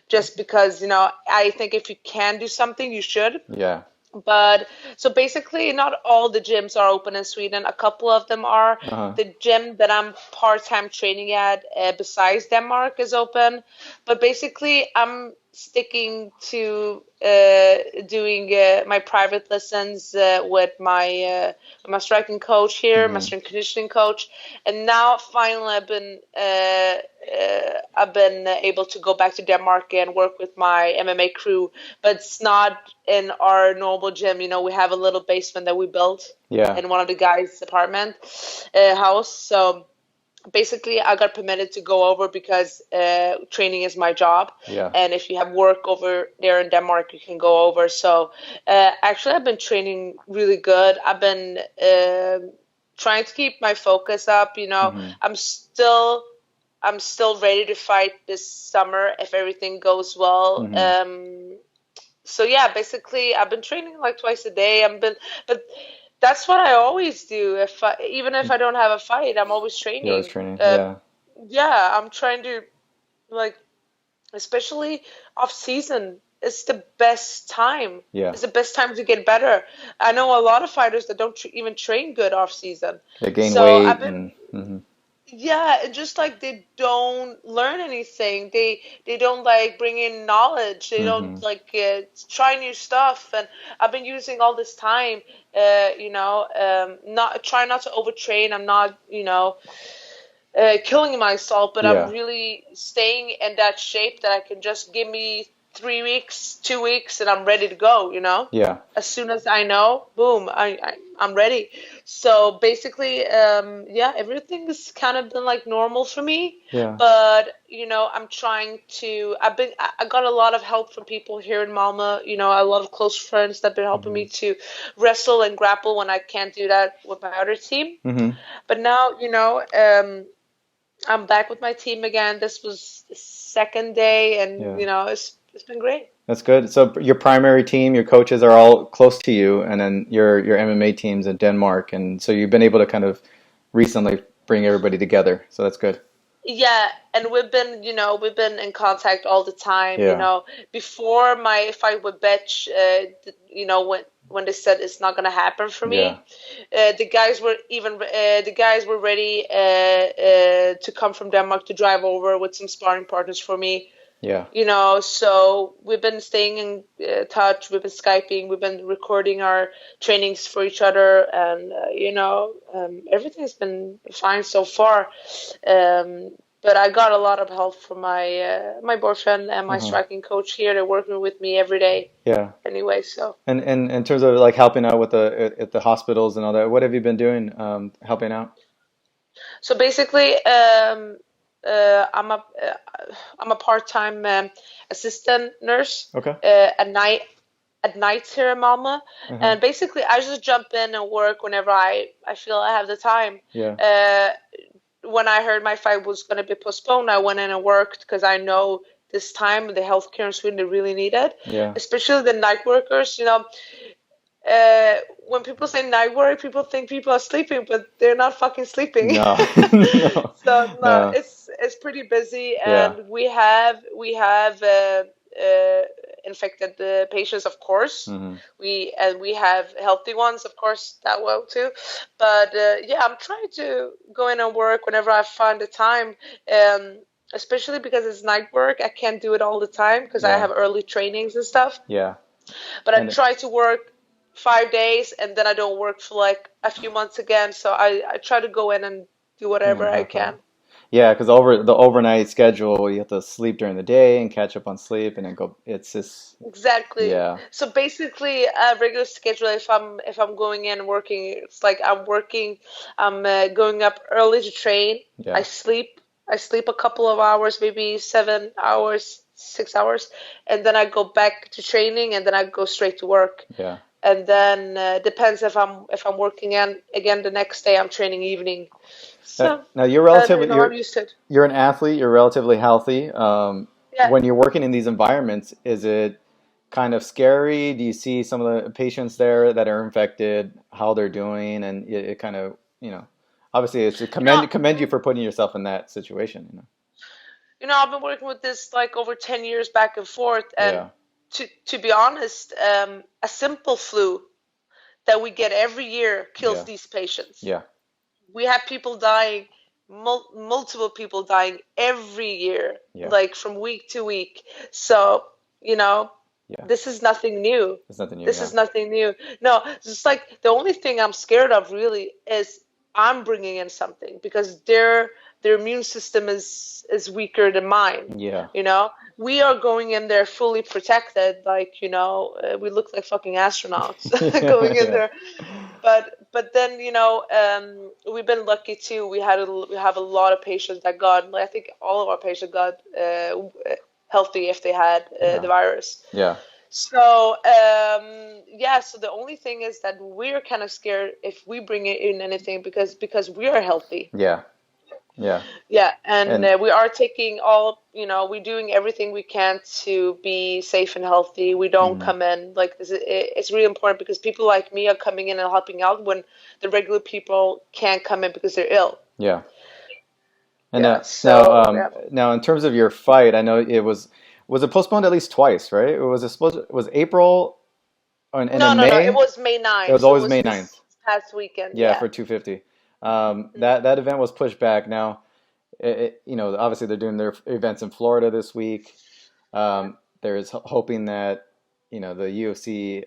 just because, I think if you can do something, you should. Yeah. But so basically, not all the gyms are open in Sweden. A couple of them are. Uh-huh. The gym that I'm part-time training at, besides Denmark, is open. But basically, I'm sticking to doing my private lessons with my striking coach here, my strength conditioning coach, and now finally I've been able to go back to Denmark and work with my MMA crew, but it's not in our normal gym. We have a little basement that we built in one of the guys' apartment house. So basically, I got permitted to go over because training is my job. Yeah. And if you have work over there in Denmark, you can go over. So actually, I've been training really good. I've been trying to keep my focus up. I'm still ready to fight this summer if everything goes well. So yeah, basically, I've been training twice a day. But that's what I always do. Even if I don't have a fight, I'm always training. You're always training. Yeah, I'm trying to, especially off season. It's the best time. Yeah. It's the best time to get better. I know a lot of fighters that don't even train good off season. They gain so weight. I've been, Yeah, and just like they don't learn anything. They don't like bring in knowledge. They don't Mm-hmm. like try new stuff. And I've been using all this time, not try not to overtrain. I'm not, killing myself, but I'm Yeah. really staying in that shape that I can just give me 3 weeks, 2 weeks, and I'm ready to go, Yeah. As soon as I know, boom, I'm ready. So basically, yeah, everything has kind of been like normal for me. Yeah. But, I'm trying to, I got a lot of help from people here in Malmö, a lot of close friends that have been helping Mm-hmm. me to wrestle and grapple when I can't do that with my other team. Mm-hmm. But now, I'm back with my team again. This was the second day, and Yeah. it's been great. That's good. So your primary team, your coaches are all close to you, and then your MMA team's in Denmark, and so you've been able to kind of recently bring everybody together. So that's good. Yeah, and we've been in contact all the time. Yeah. Before my fight with Betch, when they said it's not gonna happen for Yeah. me, the guys were ready to come from Denmark to drive over with some sparring partners for me. Yeah. So we've been staying in touch, we've been Skyping, we've been recording our trainings for each other, and everything's been fine so far. But I got a lot of help from my boyfriend and my Uh-huh. striking coach here. They're working with me every day. Yeah. Anyway, so. And in terms of like helping out with at the hospitals and all that, what have you been doing helping out? So basically, I'm a part-time assistant nurse Okay. at nights here in Malmö, Uh-huh. and basically I just jump in and work whenever I feel I have the time. Yeah. When I heard my fight was going to be postponed, I went in and worked because I know this time the healthcare in Sweden they really need it, Yeah. especially the night workers. When people say night work, people think people are sleeping, but they're not fucking sleeping. No. No. So no, No. it's pretty busy, Yeah. and we have infected patients, of course. Mm-hmm. We have healthy ones, of course, that well too. But yeah, I'm trying to go in and work whenever I find the time. Especially because it's night work, I can't do it all the time because I Yeah. have early trainings and stuff. Yeah. But I And try to work 5 days and then I don't work for like a few months again. So I try to go in and do whatever I okay. can. Yeah, because over the overnight schedule, you have to sleep during the day and catch up on sleep, and then go. It's just Exactly. yeah. So basically, a regular schedule. If I'm going in and working, it's like I'm working. I'm going up early to train. Yeah. I sleep. I sleep a couple of hours, maybe 7 hours, 6 hours, and then I go back to training, and then I go straight to work. Yeah. And then depends if I'm working again the next day. I'm training evening. So Now you're relatively I'm used to it. you're an athlete. You're relatively healthy. Yeah. When you're working in these environments, is it kind of scary? Do you see some of the patients there that are infected, how they're doing, and it kind of obviously it's to commend you for putting yourself in that situation. I've been working with this like over 10 years back and forth, and Yeah. to be honest, a simple flu that we get every year kills Yeah. these patients. Yeah. We have people dying, multiple people dying every year, Yeah. like from week to week. So, Yeah. this is nothing new. It's nothing new. This Yeah. is nothing new. No, it's just like the only thing I'm scared of really is I'm bringing in something because their immune system is weaker than mine. Yeah. We are going in there fully protected, like we look like fucking astronauts going in Yeah. there. But then we've been lucky too. We have a lot of patients that got. I think all of our patients got healthy if they had the virus. Yeah. So yeah. So the only thing is that we're kind of scared if we bring in anything because we are healthy. Yeah. Yeah. Yeah, and we are taking we're doing everything we can to be safe and healthy. We don't come in like this. It's really important because people like me are coming in and helping out when the regular people can't come in because they're ill. Yeah. And Yeah, now in terms of your fight, I know it was it postponed at least twice, right? It was April and No, then May? it was May 9th. It was always May 9th. This past weekend. Yeah, Yeah. for 250. That event was pushed back. Now, obviously they're doing their events in Florida this week. There's hoping that the UFC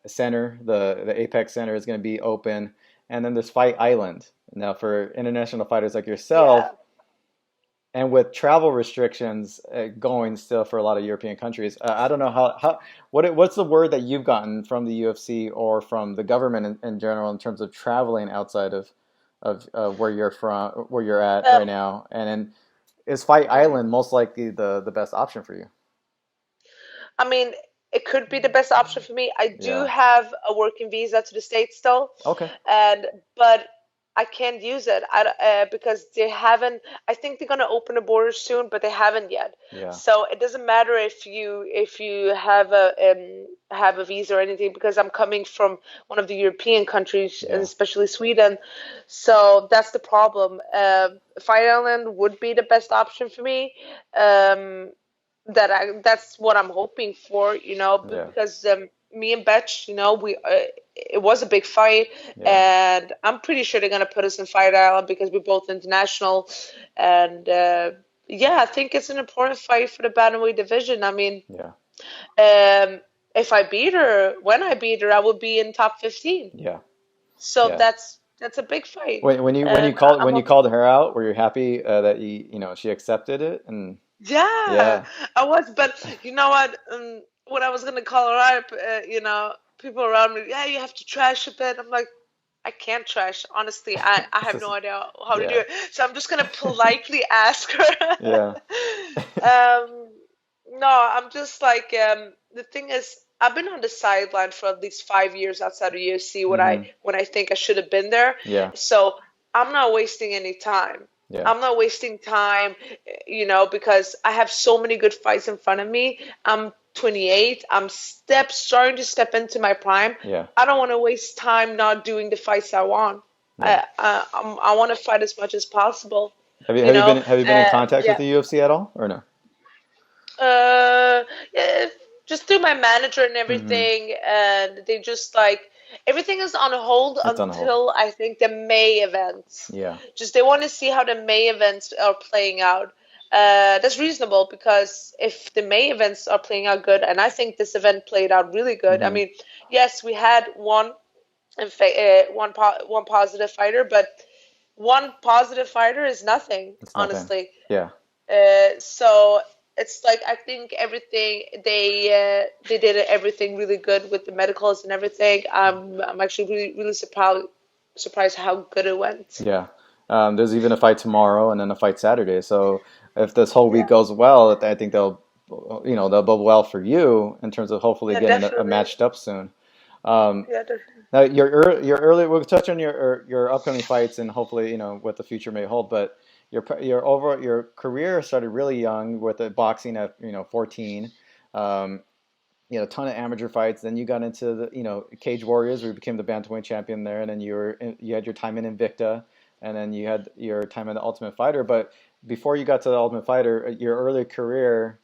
center, the Apex Center, is going to be open, and then there's Fight Island. Now, for international fighters like yourself, and with travel restrictions going still for a lot of European countries, I don't know what's the word that you've gotten from the UFC or from the government in general in terms of traveling outside of where you're from, where you're at right now, and then is Fight Island most likely the best option for you? I mean, it could be the best option for me. I do have a working visa to the States still. Okay. But I can't use it because they haven't. I think they're gonna open the borders soon, but they haven't yet. Yeah. So it doesn't matter if you have a visa or anything, because I'm coming from one of the European countries, and especially Sweden. So that's the problem. Fire Island would be the best option for me. That's what I'm hoping for, because me and Betch, it was a big fight, and I'm pretty sure they're gonna put us in Fight Island because we're both international, and I think it's an important fight for the bantamweight division. I mean, if I beat her, when I beat her, I will be in top 15. Yeah. So that's a big fight. When you called her out, were you happy that she accepted it? And yeah, I was, but you know what? When I was gonna call her up, people around me, you have to trash a bit. I'm like, I can't trash. Honestly, I have no idea how to do it. So I'm just gonna politely ask her. No, I'm just like, the thing is, I've been on the sideline for at least 5 years outside of UFC when I think I should have been there. Yeah. So I'm not wasting any time. Yeah. I'm not wasting time, because I have so many good fights in front of me. I'm 28. I'm starting to step into my prime. Yeah. I don't want to waste time not doing the fights I want. Yeah. I want to fight as much as possible. Have you been in contact with the UFC at all, or no? Yeah, just through my manager and everything, and they just everything is on hold until I think the May events. Yeah. Just they want to see how the May events are playing out. That's reasonable, because if the May events are playing out good, and I think this event played out really good. I mean, yes, we had one positive fighter, but one positive fighter is nothing, honestly. Yeah. So it's I think everything they did everything really good with the medicals and everything. I'm actually really really surprised how good it went. Yeah. There's even a fight tomorrow and then a fight Saturday. So if this whole week goes well, I think they'll go well for you in terms of hopefully getting a matched up soon. Definitely. Now your early, we'll touch on your upcoming fights and hopefully what the future may hold, but your career started really young with the boxing at 14, a ton of amateur fights. Then you got into the Cage Warriors, where you became the bantamweight champion there, and then you had your time in Invicta, and then you had your time in the Ultimate Fighter. But before you got to the Ultimate Fighter, your early career,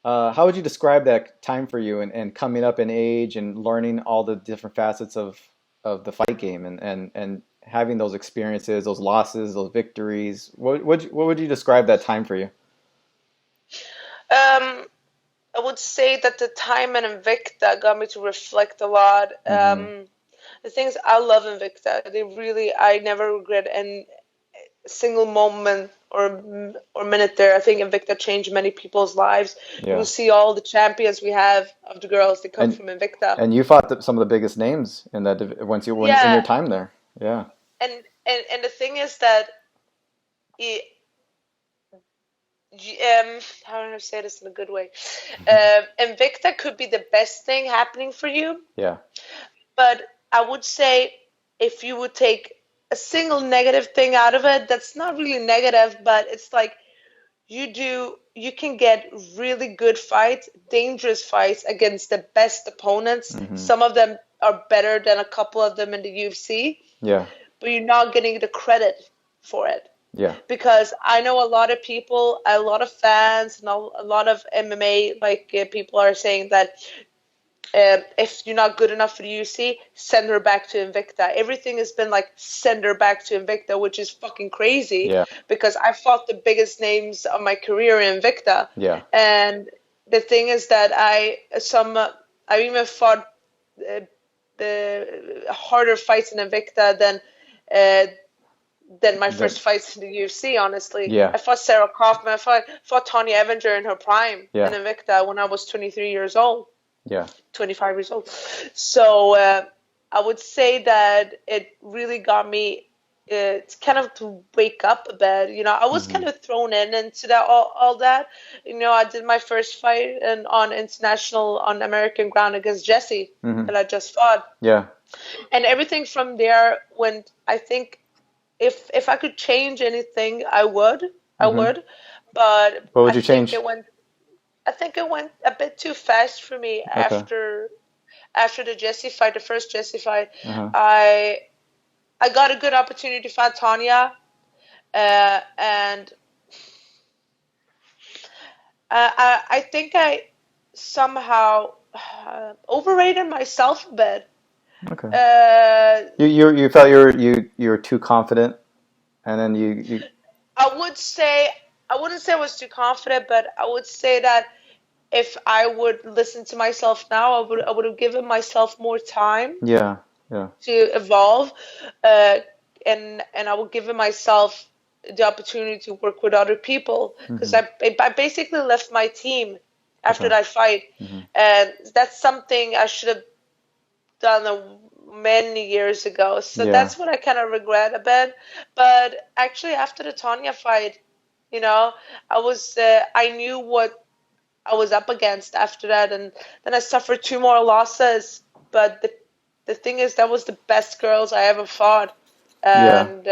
how would you describe that time for you and coming up in age and learning all the different facets of the fight game and having those experiences, those losses, those victories? What would you describe that time for you? I would say that the time in Invicta got me to reflect a lot. The things I love Invicta, I never regret any single moment or minute there. I think Invicta changed many people's lives. Yeah. You see all the champions we have of the girls that come from Invicta. And you fought some of the biggest names in that in your time there. Yeah. And the thing is that how do I say this in a good way? Invicta could be the best thing happening for you. Yeah. But I would say if you would take a single negative thing out of it, that's not really negative, but it's you can get really good fights, dangerous fights against the best opponents. Some of them are better than a couple of them in the UFC. Yeah. But you're not getting the credit for it. Yeah. Because I know a lot of people, a lot of fans, and a lot of MMA people are saying that if you're not good enough for the UFC, send her back to Invicta. Everything has been like, send her back to Invicta, which is fucking crazy because I fought the biggest names of my career in Invicta. Yeah. And the thing is that I even fought the harder fights in Invicta than my first fights in the UFC, honestly. Yeah. I fought Sarah Kaufman. I fought Tanya Evinger in her prime in Invicta when I was 23 years old. Yeah. 25 years old. So I would say that it really got me kind of to wake up a bit. You know, I was kind of thrown into that all that. You know, I did my first fight on American ground against Jesse that I just fought. Yeah. And everything from there went, I think, if I could change anything, I would. But What would you change? I think it went a bit too fast for me after the Jesse fight, the first Jesse fight. I got a good opportunity to fight Tanya, and I think I somehow overrated myself a bit. Okay. You felt you were too confident, and then you. I wouldn't say I was too confident, but I would say that if I would listen to myself now, I would have given myself more time. Yeah. To evolve, and I would give myself the opportunity to work with other people because I basically left my team after that fight, and that's something I should have done many years ago. So that's what I kind of regret a bit. But actually, after the Tanya fight, you know, I knew what I was up against after that, and then I suffered 2 more losses. But the thing is, that was the best girls I ever fought, and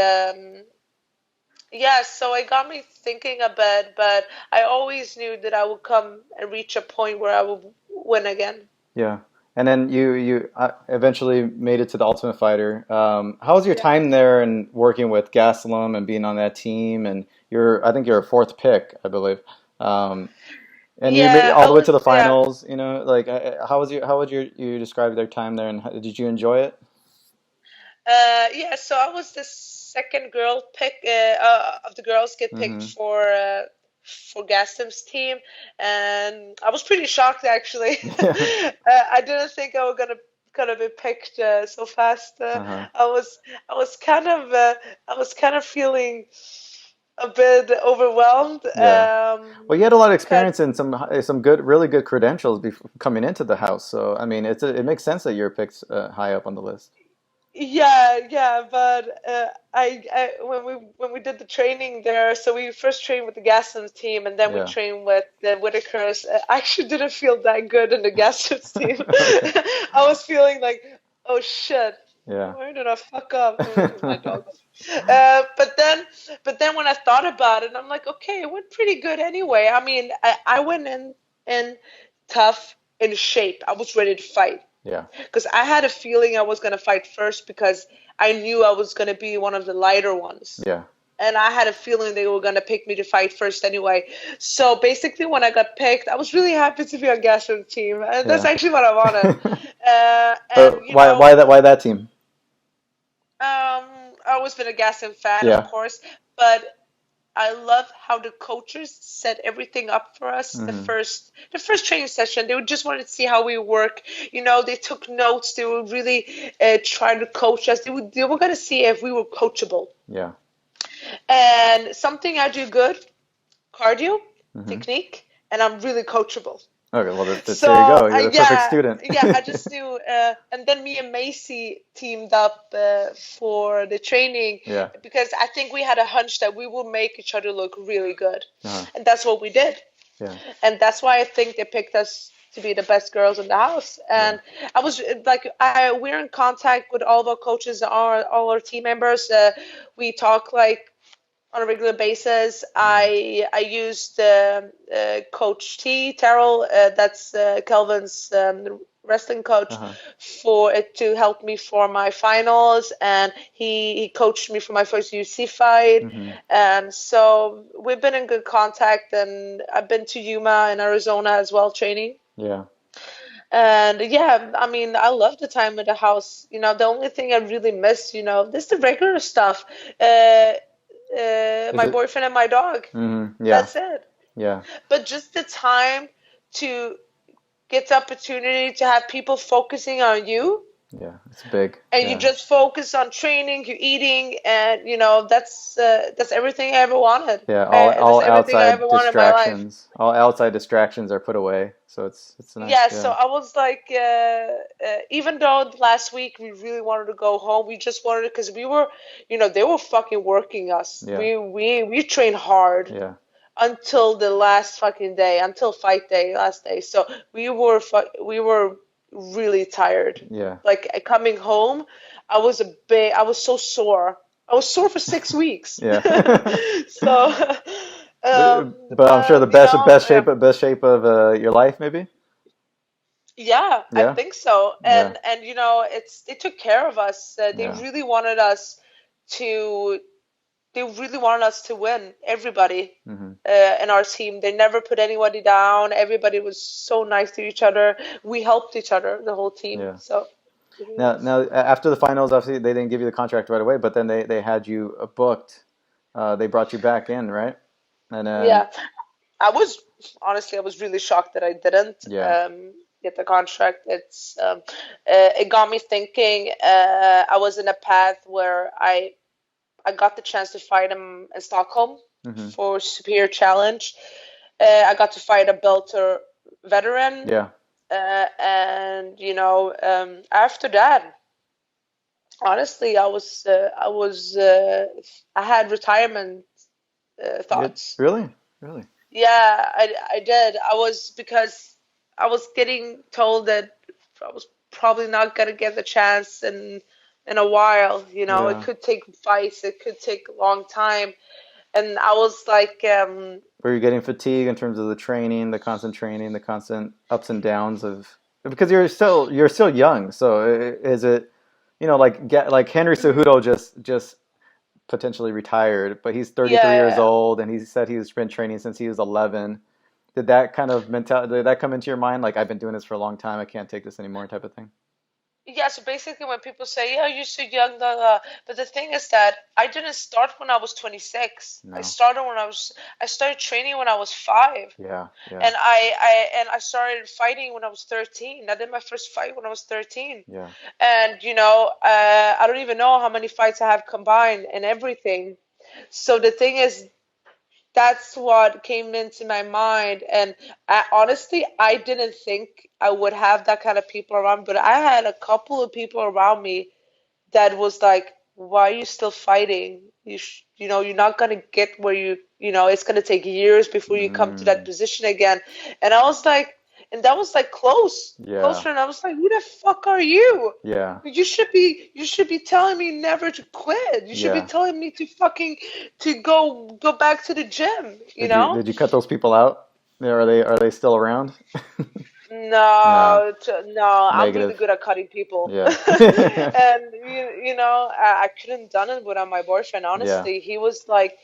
so it got me thinking a bit. But I always knew that I would come and reach a point where I would win again. Yeah, and then you eventually made it to the Ultimate Fighter. How was your time there and working with Gastelum and being on that team? And I think you're a 4th pick, I believe. And you made it all the way to the finals. You know, like how would you describe their time there, and did you enjoy it? So I was the second girl pick of the girls get picked for Gaston's team, and I was pretty shocked actually. I didn't think I was gonna be picked so fast. I was kind of feeling a bit overwhelmed. Well, you had a lot of experience and some really good credentials coming into the house. So I mean, it makes sense that you're picked high up on the list. But I when we did the training there, so we first trained with the Gaston's team, and then we trained with the Whitakers. I actually didn't feel that good in the Gaston's team. I was feeling like, oh shit, where did I fuck up? My dog. But then when I thought about it, I'm like, okay, it went pretty good anyway. I mean, I went in tough, in shape. I was ready to fight. Yeah. Because I had a feeling I was going to fight first because I knew I was going to be one of the lighter ones. Yeah. And I had a feeling they were going to pick me to fight first anyway. So basically, when I got picked, I was really happy to be on Gaston's team. And that's actually what I wanted. Why that team? I always been a Gaston fan, of course. But I love how the coaches set everything up for us. The first training session, they just wanted to see how we work. You know, they took notes. They were really trying to coach us. They were going to see if we were coachable. Yeah. And something I do good, cardio, technique, and I'm really coachable. Okay, well, there you go. You're the perfect student. I just knew. And then me and Macy teamed up for the training because I think we had a hunch that we would make each other look really good. And that's what we did. Yeah. And that's why I think they picked us to be the best girls in the house. And I was like, we're in contact with all of our coaches, all our team members. We talk like on a regular basis. I used Coach Terrell, that's Kelvin's wrestling coach, to help me for my finals, and he coached me for my first UFC fight. And so we've been in good contact, and I've been to Yuma in Arizona as well training. Yeah. And yeah, I mean, I love the time at the house. The only thing I really miss, this the regular stuff. Is My it? boyfriend and my dog. Yeah. That's it. Yeah. But just the time to get the opportunity to have people focusing on you, Yeah. It's big. and Yeah. you just focus on training, you're eating, and that's everything I ever wanted. Yeah. That's All everything I ever outside wanted in my life. distractions. All outside distractions are put away. So it's nice. Yeah, so Yeah. I was like, even though last week we really wanted to go home, we just wanted to, because we were, they were fucking working us. Yeah. We trained hard Yeah. until the last fucking day, until fight day, last day. So we were really tired. Yeah. Like coming home, I was so sore. I was sore for 6 weeks. Yeah. So, But I'm sure the but best shape of your life, maybe. yeah, I Yeah. think so. Yeah. And they took care of us. Yeah. To they really wanted us to win. Everybody Hmm. in our team. They never put anybody down. Everybody was so nice to each other. We helped each other, the whole team. Yeah. So it really Now, was. after the finals, obviously they didn't give you the contract right away, but then they had you booked. They brought you back in, right? And then Yeah, I was really shocked that I didn't yeah. get the contract. It got me thinking. I was in a path where I got the chance to fight him in Stockholm Hmm. for Superior Challenge. I got to fight a Belter veteran, Yeah. and after that, honestly, I had retirement thoughts. Really? Really? Yeah, I did. Because I was getting told that I was probably not gonna get the chance in a while. It Yeah. could take fights, it could take a long time, and I was like, Were you getting fatigue in terms of the training, the constant ups and downs of because you're still young. So is it like Henry Cejudo just potentially retired, but he's 33 years yeah. old, and he said he's been training since he was 11. Did that come into your mind? Like, I've been doing this for a long time. I can't take this anymore, type of thing. Yeah, so basically when people say, "Yeah, you're so young," blah, blah, but the thing is that I didn't start when I was 26. No. I started training when I was 5. Yeah. Yeah. And I started fighting when I was 13. I did my first fight when I was 13. Yeah. And I don't even know how many fights I have combined and everything. So the thing is, that's what came into my mind. And honestly, I didn't think I would have that kind of people around, but I had a couple of people around me that was like, why are you still fighting? You're not gonna get where it's gonna take years before you come to that Mm, position again. And I was like, and that was like close yeah. friend. I was like, who the fuck are you? Yeah. You should be telling me never to quit. You should be Yeah. telling me to go back to the gym, Did you cut those people out? Yeah, are they still around? No. No, I'm really Negative. good at cutting people. Yeah. And I couldn't done it without my boyfriend. Yeah. Honestly, he was like,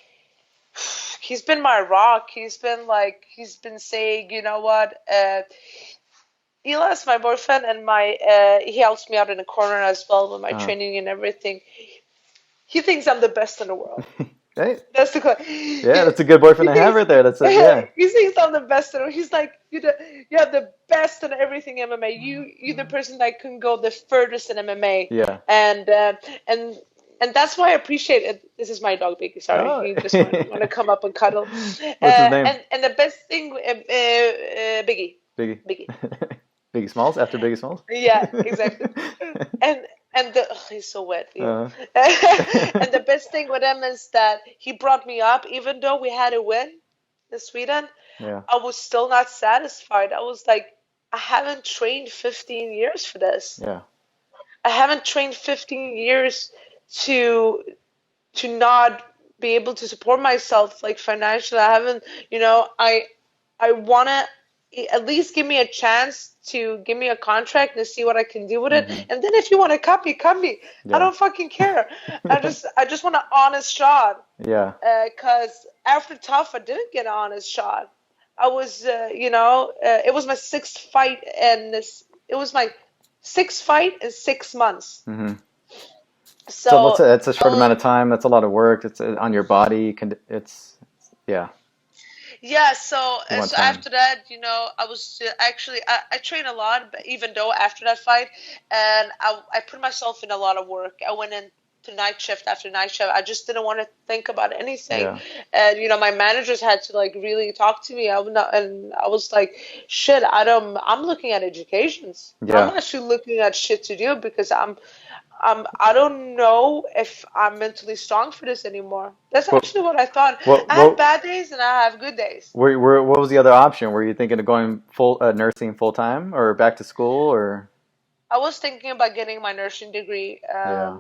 he's been my rock. He's been saying, you know what, Eli's my boyfriend, and he helps me out in the corner as well with my Uh-huh. training and everything. He thinks I'm the best in the world. Hey. That's the Yeah, that's a good boyfriend to have right there. That's yeah. He thinks I'm the best in the world. He's like, you have the best in everything MMA. You're the person that can go the furthest in MMA. Yeah. And that's why I appreciate it. This is my dog, Biggie. Sorry, Oh. he just want to come up and cuddle. What's his name? And the best thing, Biggie. Biggie. Biggie. Biggie Smalls after Biggie Smalls. Yeah, exactly. He's so wet. Uh-huh. And the best thing with him is that he brought me up, even though we had a win in Sweden. Yeah. I was still not satisfied. I was like, I haven't trained 15 years for this. Yeah. I haven't trained 15 years to not be able to support myself like financially. I haven't, I want to at least give me a chance to give me a contract and see what I can do with it. Mhm. And then if you want to cut me, cut me. Yeah. I don't fucking care. I just want an honest shot. Yeah. Because after Tough, I didn't get an honest shot. I was, it was my 6th fight, and it was my sixth fight in 6 months. Mm-hmm. So So it's a short amount of time. That's a lot of work. It's on your body. Yeah, yeah, so you want so time. after that, I was actually I train a lot, but even though after that fight, and I put myself in a lot of work. I went in to night shift after night shift. I just didn't want to think about anything, Yeah. and my managers had to like really talk to me. And I was like, shit, I'm looking at educations. I'm Yeah. actually looking at shit to do because I don't know if I'm mentally strong for this anymore. That's What actually what I thought. what I have what bad days and I have good days. what was the other option? Were you thinking of going full nursing full time or back to school or? I was thinking about getting my nursing degree. Yeah.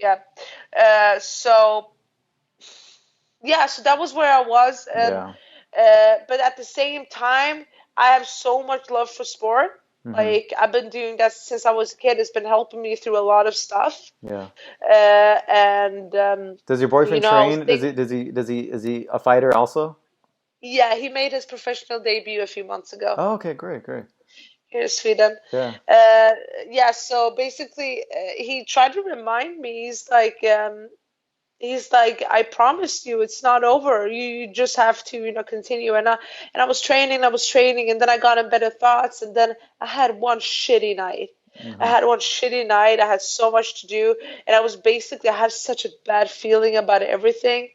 Yeah. So yeah, so that was where I was, and Yeah. but at the same time, I have so much love for sport. Mm-hmm. Like I've been doing that since I was a kid. It's been helping me through a lot of stuff. Yeah. And Does your boyfriend I was train? thinking, Is he a fighter also? yeah, he made his professional debut a few months ago Oh, okay, great, great. here in Sweden. Yeah. Uh, yeah, so basically, he tried to remind me. He's like, I promised you, it's not over. You just have to, continue. And I was training, and then I got in better thoughts, and then I had one shitty night. I Mm-hmm. had one shitty night. I had so much to do, and I had such a bad feeling about everything.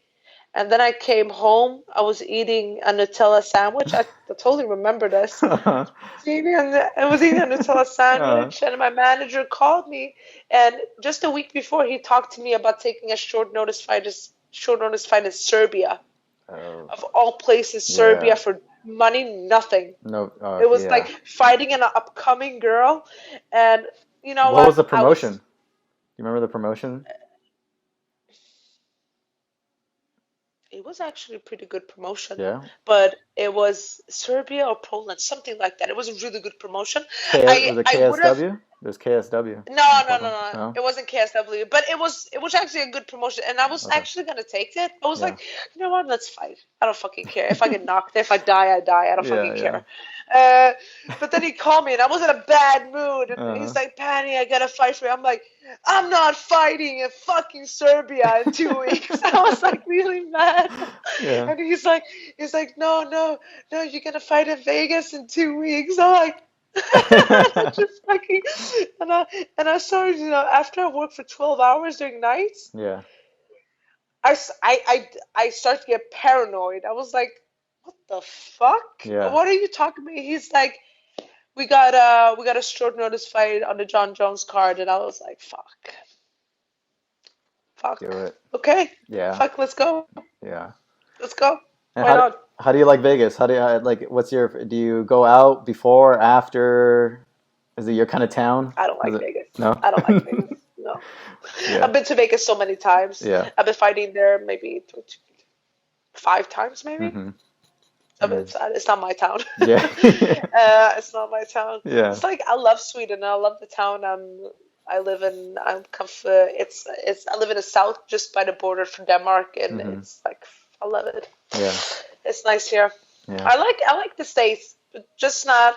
And then I came home. I was eating a Nutella sandwich. I totally remember this. I was eating a Nutella uh, sandwich, and my manager called me. And just a week before, he talked to me about taking a short notice fight in Serbia, oh, of all places, yeah. Serbia for money, nothing. No. It was like Yeah. fighting an upcoming girl, and you know What was what? the promotion? Do you remember the promotion? It was actually a pretty good promotion, Yeah. but it was Serbia or Poland, something like that. It was a really good promotion. Was it I would have. KSW? There's KSW No, in no, no, Poland. no. No. It wasn't KSW, but it was actually a good promotion, and I was Okay. actually gonna take it. I was Yeah. like, you know what? Let's fight. I don't fucking care if I get knocked. If I die, I die. I don't Yeah. fucking Yeah. care. Uh, but then he called me, and I was in a bad mood, and he's Uh-huh. like, Pannie, I gotta fight for you. I'm like, I'm not fighting in fucking Serbia in 2 weeks. I was like really mad, Yeah. and he's like, no, no, no, you're gonna fight in Vegas in 2 weeks. I'm like. Just fucking and I started, after I worked for 12 hours during nights, Yeah. I started to get paranoid. I was like, what the fuck? Yeah. What are you talking about? He's like, we got a short notice fight on the John Jones card, and I was like, Do fuck. it. Okay, Yeah. fuck, let's go. Yeah. Let's go. And Why not? how do you like Vegas? How do you like? Do you go out before, after? Is it your kind of town? I don't Is like it? Vegas. No. I don't like Vegas. No. Yeah. I've been to Vegas so many times. Yeah. I've been fighting there maybe 5 times, maybe. Mm-hmm. It's not my town. Yeah. It's not my town. Yeah. It's like I love Sweden. I love the town. I live in. I live in the south, just by the border from Denmark, and Mm-hmm. it's like I love it. Yeah. It's nice here. Yeah. I like the States, but just not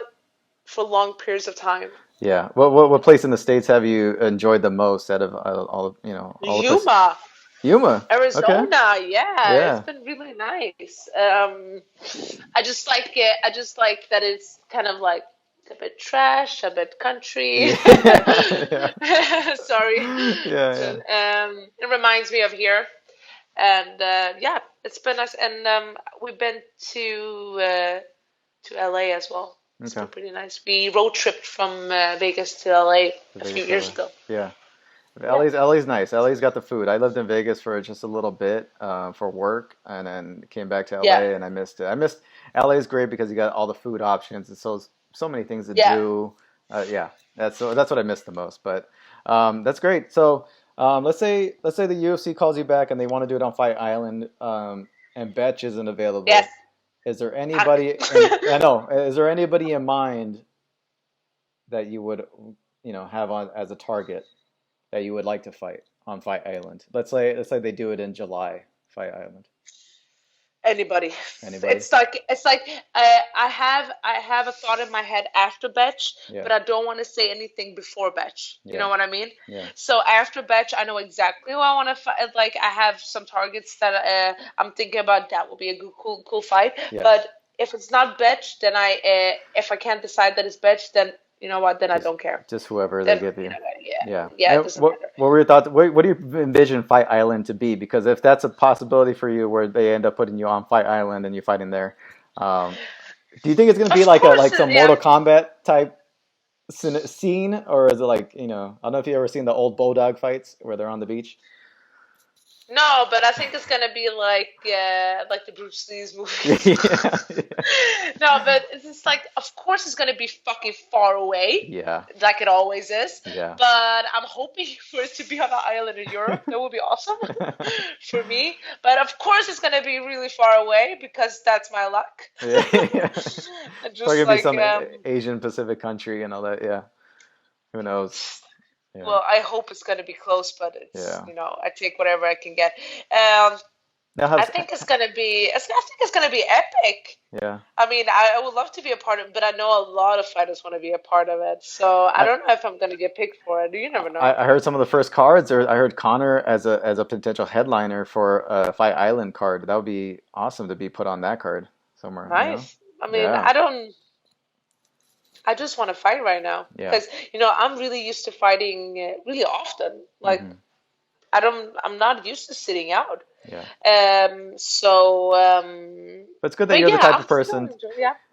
for long periods of time. Yeah. What place in the States have you enjoyed the most out of all of, all the places? Yuma, Yuma. Okay. Arizona. Yeah, it's Yeah. been really nice. I just like it. I just like that it's kind of like a bit trash, a bit country. Yeah. Sorry. Yeah. So, Yeah. it reminds me of here, and yeah, it's been nice. And we've been to LA as well. It's Okay. been pretty nice. We road tripped from Vegas to LA a few Vegas, years LA. ago. Yeah. Yeah. LA's nice. LA's got the food. I lived in Vegas for just a little bit for work, and then came back to Yeah. LA, and I missed it. LA's great because you got all the food options and so many things to Yeah. do. Yeah, that's what I missed the most. But that's great. So let's say the UFC calls you back and they want to do it on Fight Island, and Betch isn't available. Yes. Is there anybody? I know. Is there anybody in mind that you would have on as a target that you would like to fight on Fight Island? Let's say they do it in July, Fight Island. Anybody. Anybody? It's like I have a thought in my head after batch, but I don't want to say anything before batch. You know what I mean? Yeah. So after batch, I know exactly who I want to fight. Like I have some targets that I'm thinking about. That will be a good, cool fight. Yeah. But if it's not batch, then if I can't decide that it's batch, then you know what? Then I don't care. Just whoever Then, they give you. Yeah. And It doesn't matter. what were your thoughts? What do you envision Fight Island to be? Because if that's a possibility for you, where they end up putting you on Fight Island and you're fighting there, do you think it's going to be like some Mortal Kombat type scene, or is it like, I don't know if you ever seen the old Bulldog fights where they're on the beach? No, but I think it's gonna be like the Bruce Lee's movies. No, but it's just like, of course, it's gonna be fucking far away. Yeah. Like it always is. Yeah. But I'm hoping for it to be on an island in Europe. That would be awesome for me. But of course, it's gonna be really far away because that's my luck. Yeah. Just probably gonna be some Asian Pacific country and all that. Yeah. Who knows? Yeah. Well, I hope it's going to be close, but it's I take whatever I can get. I think it's going to be. I think it's going to be epic. Yeah. I mean, I would love to be a part of it, but I know a lot of fighters want to be a part of it. So I don't know if I'm going to get picked for it. You never know. I heard some of the first cards, or I heard Connor as a potential headliner for a Fight Island card. That would be awesome to be put on that card somewhere. Nice. I mean, I just want to fight right now because I'm really used to fighting really often. Like I'm not used to sitting out. Yeah. But it's good that you're the type of person.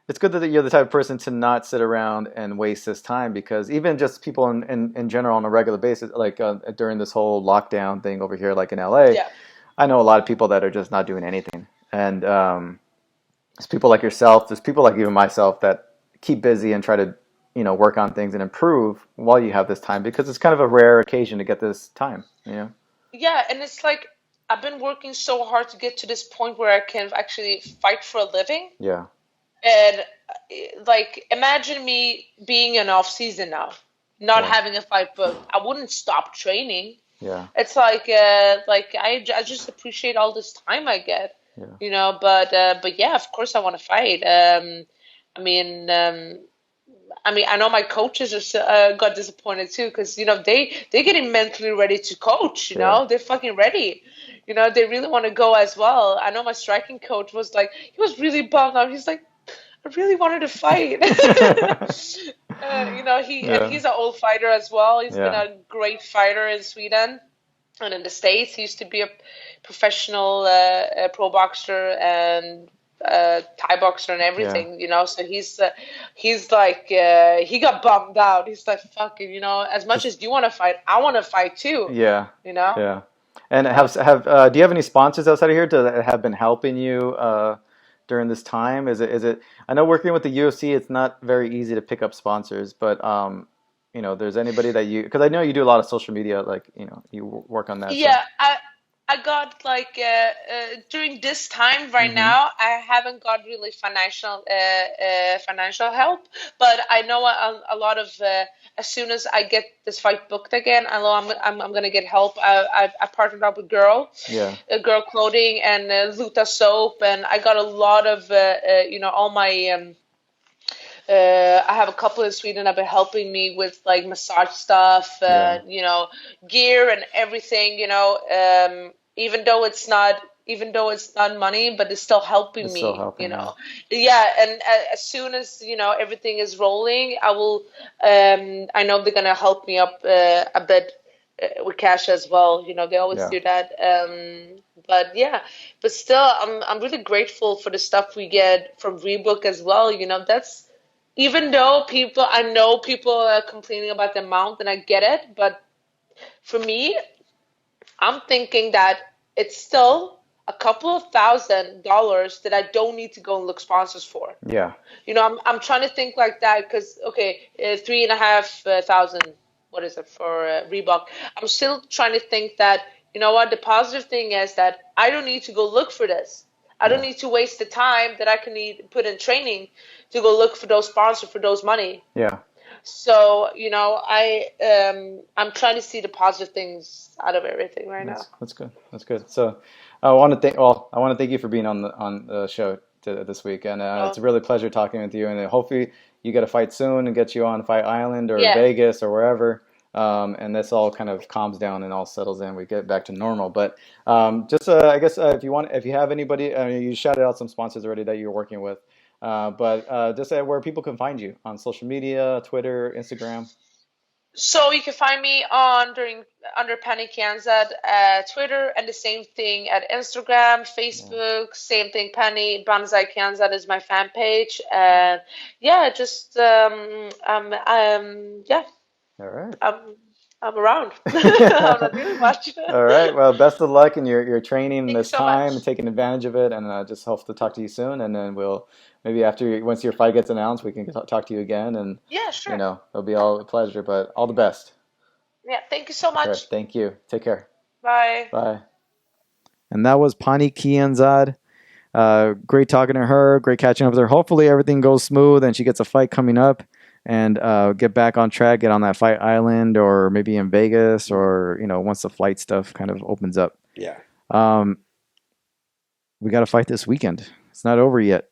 It's good that you're the type of person to not sit around and waste this time, because even just people in general on a regular basis, like during this whole lockdown thing over here, like in LA, I know a lot of people that are just not doing anything, and there's people like yourself. There's people like even myself that keep busy and try to work on things and improve while you have this time, because it's kind of a rare occasion to get this time. Yeah, and it's like I've been working so hard to get to this point where I can actually fight for a living. Yeah. And like imagine me being in off season now, not having a fight booked. I wouldn't stop training. Yeah. It's like I just appreciate all this time I get. Yeah. But yeah, of course I want to fight. I know my coaches got disappointed too, because they're getting mentally ready to coach. They're fucking ready. They really want to go as well. I know my striking coach was like, he was really bummed out. He's like, I really wanted to fight. He's an old fighter as well. He's been a great fighter in Sweden and in the States. He used to be a professional pro boxer and Thai boxer and everything, so he's like he got bummed out. He's like, fucking, as much as you want to fight, I want to fight too. Yeah. And do you have any sponsors outside of here that have been helping you during this time? Is it I know working with the UFC, it's not very easy to pick up sponsors, but there's anybody that because I know you do a lot of social media, like you work on that. Yeah. So. I got like during this time right now, I haven't got really financial help, but I know a lot of as soon as I get this fight booked again, I know I'm gonna get help. I partnered up with Girl Clothing and Luta Soap, and I got a lot of all my. I have a couple in Sweden that have been helping me with like massage stuff, gear and everything, even though it's not money, but it's still helping me, Yeah. And as soon as, everything is rolling, I will, I know they're going to help me up a bit with cash as well. They always do that. But still, I'm really grateful for the stuff we get from Reebok as well. That's, even though I know people are complaining about the amount, and I get it, but for me, I'm thinking that it's still a couple of $1,000 that I don't need to go and look sponsors for. Yeah. I'm trying to think like that because, okay, $3,500, what is it for Reebok? I'm still trying to think that, the positive thing is that I don't need to go look for this. I don't need to waste the time that I can put in training to go look for those sponsors for those money. Yeah. So, I'm trying to see the positive things out of everything right now. That's good. So, I want to thank you for being on the show this week, and it's a really pleasure talking with you. And hopefully you get a fight soon and get you on Fight Island or Vegas or wherever. And this all kind of calms down and all settles in. We get back to normal. But I guess if you have anybody, you shouted out some sponsors already that you're working with. But just where people can find you on social media, Twitter, Instagram. So you can find me under Pannie Kianzad Twitter, and the same thing at Instagram, Facebook, same thing. Pannie Kianzad is my fan page, and just All right. I'm around. I'm not doing much. All right. Well, best of luck in your training Thank this you so time much. and taking advantage of it. And just hope to talk to you soon. And then we'll maybe once your fight gets announced, we can talk to you again. And sure. It'll be all a pleasure. But all the best. Yeah. Thank you so much. All right, thank you. Take care. Bye. Bye. And that was Pannie Kianzad. Great talking to her. Great catching up with her. Hopefully everything goes smooth and she gets a fight coming up. And get back on track, get on that Fight Island or maybe in Vegas or, once the flight stuff kind of opens up. Yeah. We got to fight this weekend. It's not over yet.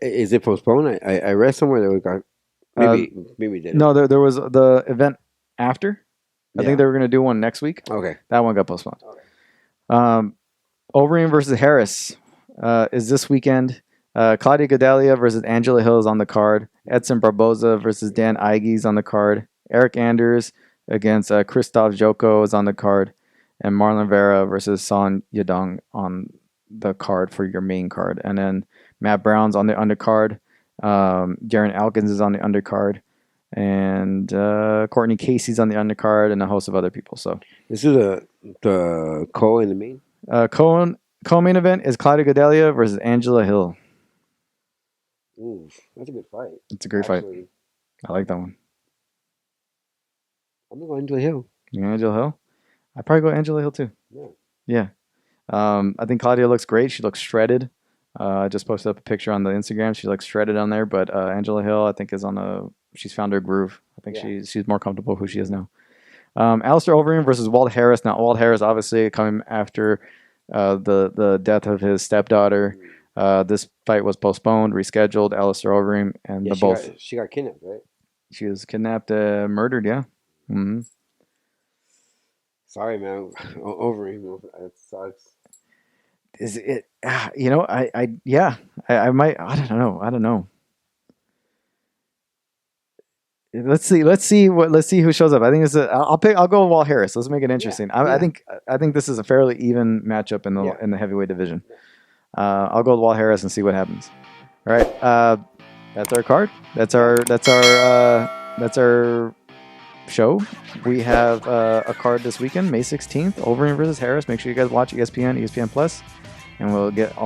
Is it postponed? I read somewhere that we got maybe did. No, there was the event after. I think they were going to do one next week. Okay. That one got postponed. Okay. Overeem versus Harris is this weekend. Claudia Gadelha versus Angela Hill is on the card. Edson Barboza versus Dan Ige is on the card. Eric Anders against Krzysztof Joko is on the card. And Marlon Vera versus Son Yadong on the card for your main card. And then Matt Brown's on the undercard. Darren Elkins is on the undercard. And Courtney Casey's on the undercard and a host of other people. So this is the co in the main? Co-main event is Claudia Gadelha versus Angela Hill. Ooh, that's a good fight. It's a great fight. I like that one. I'm going to go Angela Hill. You know Angela Hill? I'd probably go Angela Hill too. Yeah. I think Claudia looks great. She looks shredded. I just posted up a picture on the Instagram. She looks shredded on there. But Angela Hill, I think, she's found her groove. I think she's more comfortable who she is now. Alistair Overeem versus Walt Harris. Now, Walt Harris obviously coming after the death of his stepdaughter. This fight was postponed, rescheduled. Alistair Overeem and she got kidnapped, right? She was kidnapped, murdered. Yeah. Mm-hmm. Sorry, man. Overeem. It sucks. Is it? I might. I don't know. Let's see who shows up. I think I'll go with Walt Harris. Let's make it interesting. I think this is a fairly even matchup in the heavyweight division. I'll go with Walt Harris and see what happens. All right, that's our card. That's our show. We have a card this weekend, May 16th, Overeem versus Harris. Make sure you guys watch ESPN Plus, and we'll get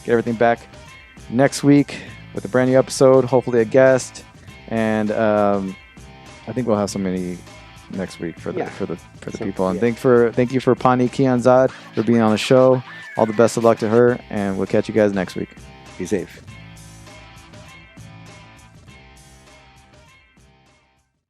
everything back next week with a brand new episode. Hopefully a guest, and I think we'll have somebody next week for the people. And thank you for Pannie Kianzad for being on the show. All the best of luck to her, and we'll catch you guys next week. Be safe.